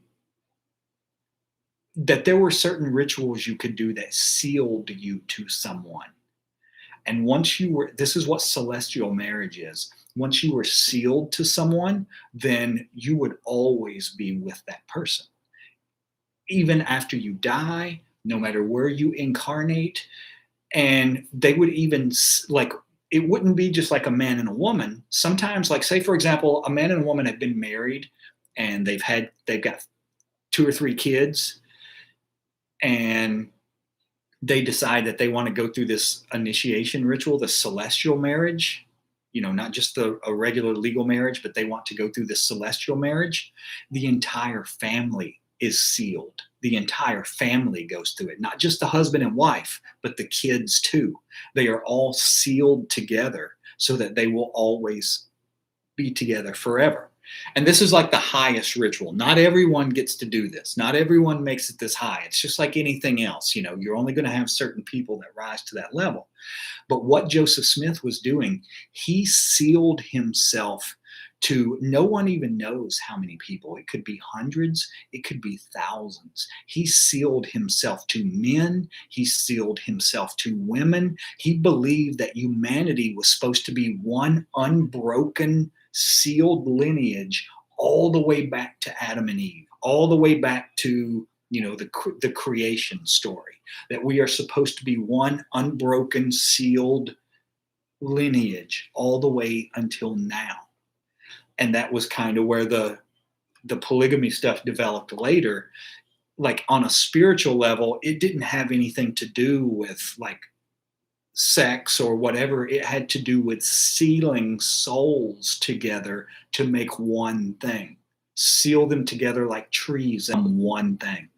that there were certain rituals you could do that sealed you to someone. And once you were, this is what celestial marriage is. Once you were sealed to someone, then you would always be with that person. Even after you die, no matter where you incarnate. And they would even, like, it wouldn't be just like a man and a woman. Sometimes, like, say, for example, a man and a woman have been married and they've got 2 or 3 kids, and they decide that they want to go through this initiation ritual, the celestial marriage, you know, not just a regular legal marriage, but they want to go through this celestial marriage. The entire family is sealed. The entire family goes through it, not just the husband and wife, but the kids too. They are all sealed together so that they will always be together forever. And this is like the highest ritual. Not everyone gets to do this. Not everyone makes it this high. It's just like anything else. You know, you're only going to have certain people that rise to that level. But what Joseph Smith was doing, he sealed himself to, no one even knows how many people. It could be hundreds, it could be thousands. He sealed himself to men, he sealed himself to women. He believed that humanity was supposed to be one unbroken, sealed lineage all the way back to Adam and Eve, all the way back to, you know, the creation story, that we are supposed to be one unbroken, sealed lineage all the way until now. And that was kind of where the polygamy stuff developed later. Like on a spiritual level, it didn't have anything to do with like sex or whatever. It had to do with sealing souls together to make one thing. Seal them together like trees in one thing.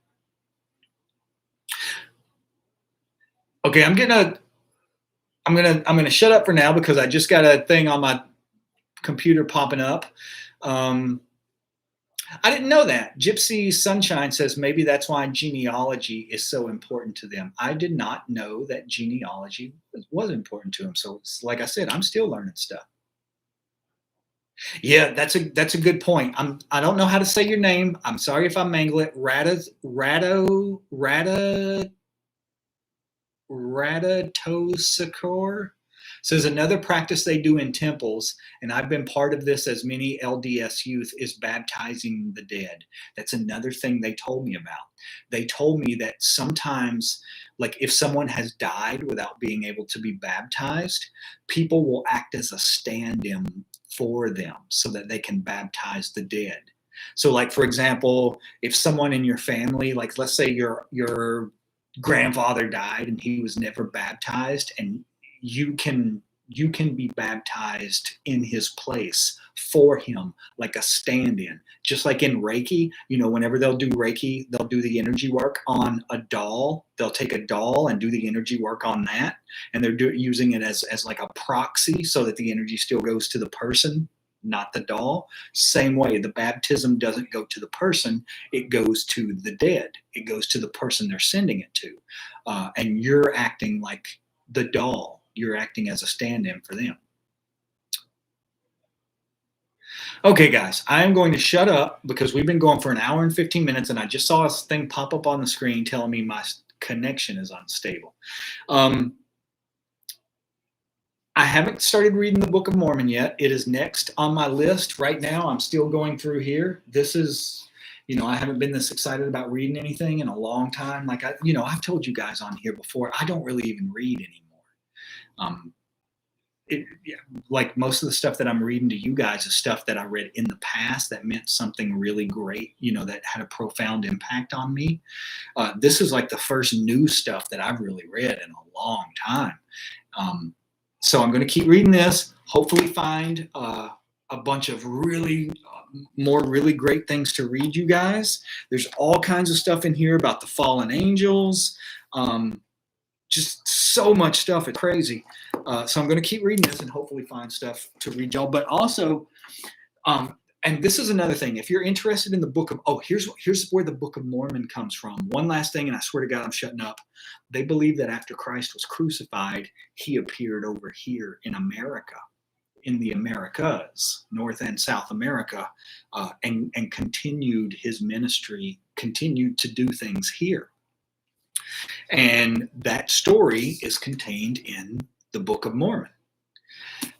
Okay, I'm gonna shut up for now because I just got a thing on my computer popping up. I didn't know that. Gypsy Sunshine says maybe that's why genealogy is so important to them. I did not know that genealogy was important to them. So, like I said, I'm still learning stuff. Yeah, that's a good point. I don't know how to say your name. I'm sorry if I mangle it. Radatosakor says another practice they do in temples, and I've been part of this as many LDS youth, is baptizing the dead. That's another thing they told me about. They told me that sometimes, like if someone has died without being able to be baptized, people will act as a stand-in for them so that they can baptize the dead. So, like for example, if someone in your family, like let's say your grandfather died and he was never baptized, and you can be baptized in his place for him, like a stand-in, just like in Reiki. Whenever they'll do Reiki, they'll do the energy work on a doll. They'll take a doll and do the energy work on that, and they're using it as like a proxy so that the energy still goes to the person, not the doll. Same way, the baptism doesn't go to the person, it goes to the dead. It goes to the person they're sending it to. And you're acting like the doll. You're acting as a stand-in for them. Okay, guys, I'm going to shut up because we've been going for an hour and 15 minutes, and I just saw a thing pop up on the screen telling me my connection is unstable. I haven't started reading the Book of Mormon yet. It is next on my list. Right now, I'm still going through here. This is, I haven't been this excited about reading anything in a long time. Like I've told you guys on here before, I don't really even read anymore. Yeah, like most of the stuff that I'm reading to you guys is stuff that I read in the past that meant something really great, that had a profound impact on me. This is like the first new stuff that I've really read in a long time. So I'm going to keep reading this, hopefully find a bunch of really really great things to read you guys. There's all kinds of stuff in here about the fallen angels. Just so much stuff. It's crazy. So I'm going to keep reading this and hopefully find stuff to read y'all. But also, and this is another thing. If you're interested in the book of, here's where the Book of Mormon comes from. One last thing, and I swear to God, I'm shutting up. They believe that after Christ was crucified, he appeared over here in America, in the Americas, North and South America, and continued his ministry, continued to do things here. And that story is contained in the Book of Mormon.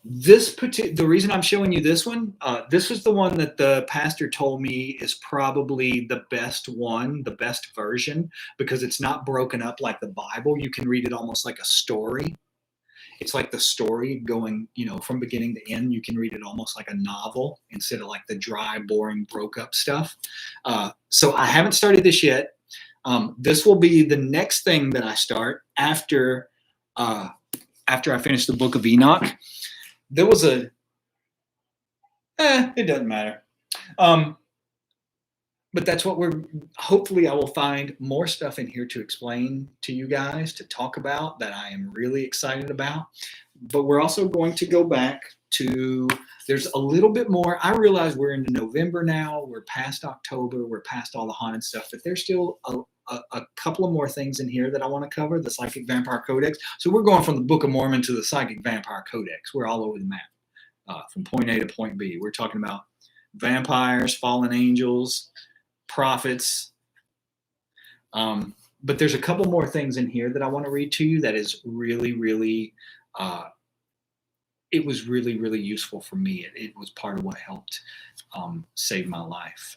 The reason I'm showing you this one, this is the one that the pastor told me is probably the best one, the best version, because it's not broken up like the Bible. You can read it almost like a story. It's like the story going, from beginning to end. You can read it almost like a novel instead of like the dry, boring, broke up stuff. So I haven't started this yet. This will be the next thing that I start after I finish the Book of Enoch. There was it doesn't matter. But that's what hopefully I will find more stuff in here to explain to you guys, to talk about, that I am really excited about. But we're also going to go back to, there's a little bit more. I realize we're into November now. We're past October. We're past all the haunted stuff. But there's still a couple of more things in here that I want to cover, the Psychic Vampire Codex. So we're going from the Book of Mormon to the Psychic Vampire Codex. We're all over the map, from point A to point B. We're talking about vampires, fallen angels, prophets. But there's a couple more things in here that I want to read to you that is really, really, it was really, really useful for me. It was part of what helped save my life.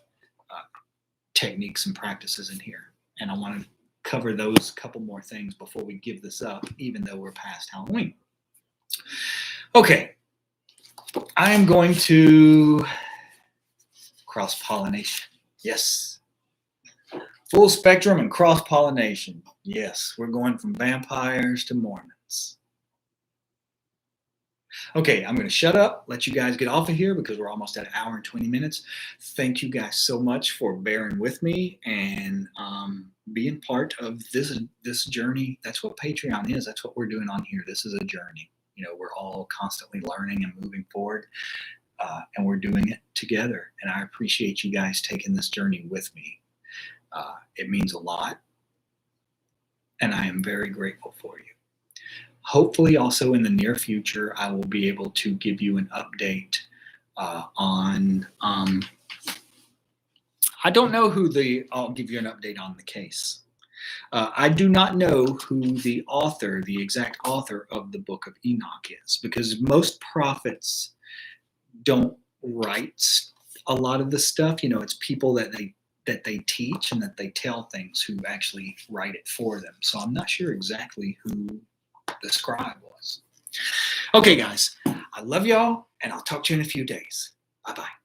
Techniques and practices in here. And I want to cover those couple more things before we give this up, even though we're past Halloween. Okay. I am going to cross-pollination. Yes. Full spectrum and cross-pollination. Yes, we're going from vampires to Mormons. Okay, I'm going to shut up, let you guys get off of here because we're almost at an hour and 20 minutes. Thank you guys so much for bearing with me and being part of this journey. That's what Patreon is. That's what we're doing on here. This is a journey. We're all constantly learning and moving forward, and we're doing it together. And I appreciate you guys taking this journey with me. It means a lot, and I am very grateful for you. Hopefully also in the near future, I will be able to give you an update on. I don't know who I'll give you an update on the case. I do not know who the exact author of the Book of Enoch is, because most prophets don't write a lot of the stuff. It's people that they teach and that they tell things who actually write it for them. So I'm not sure exactly who the scribe was. Okay, guys, I love y'all, and I'll talk to you in a few days. Bye-bye.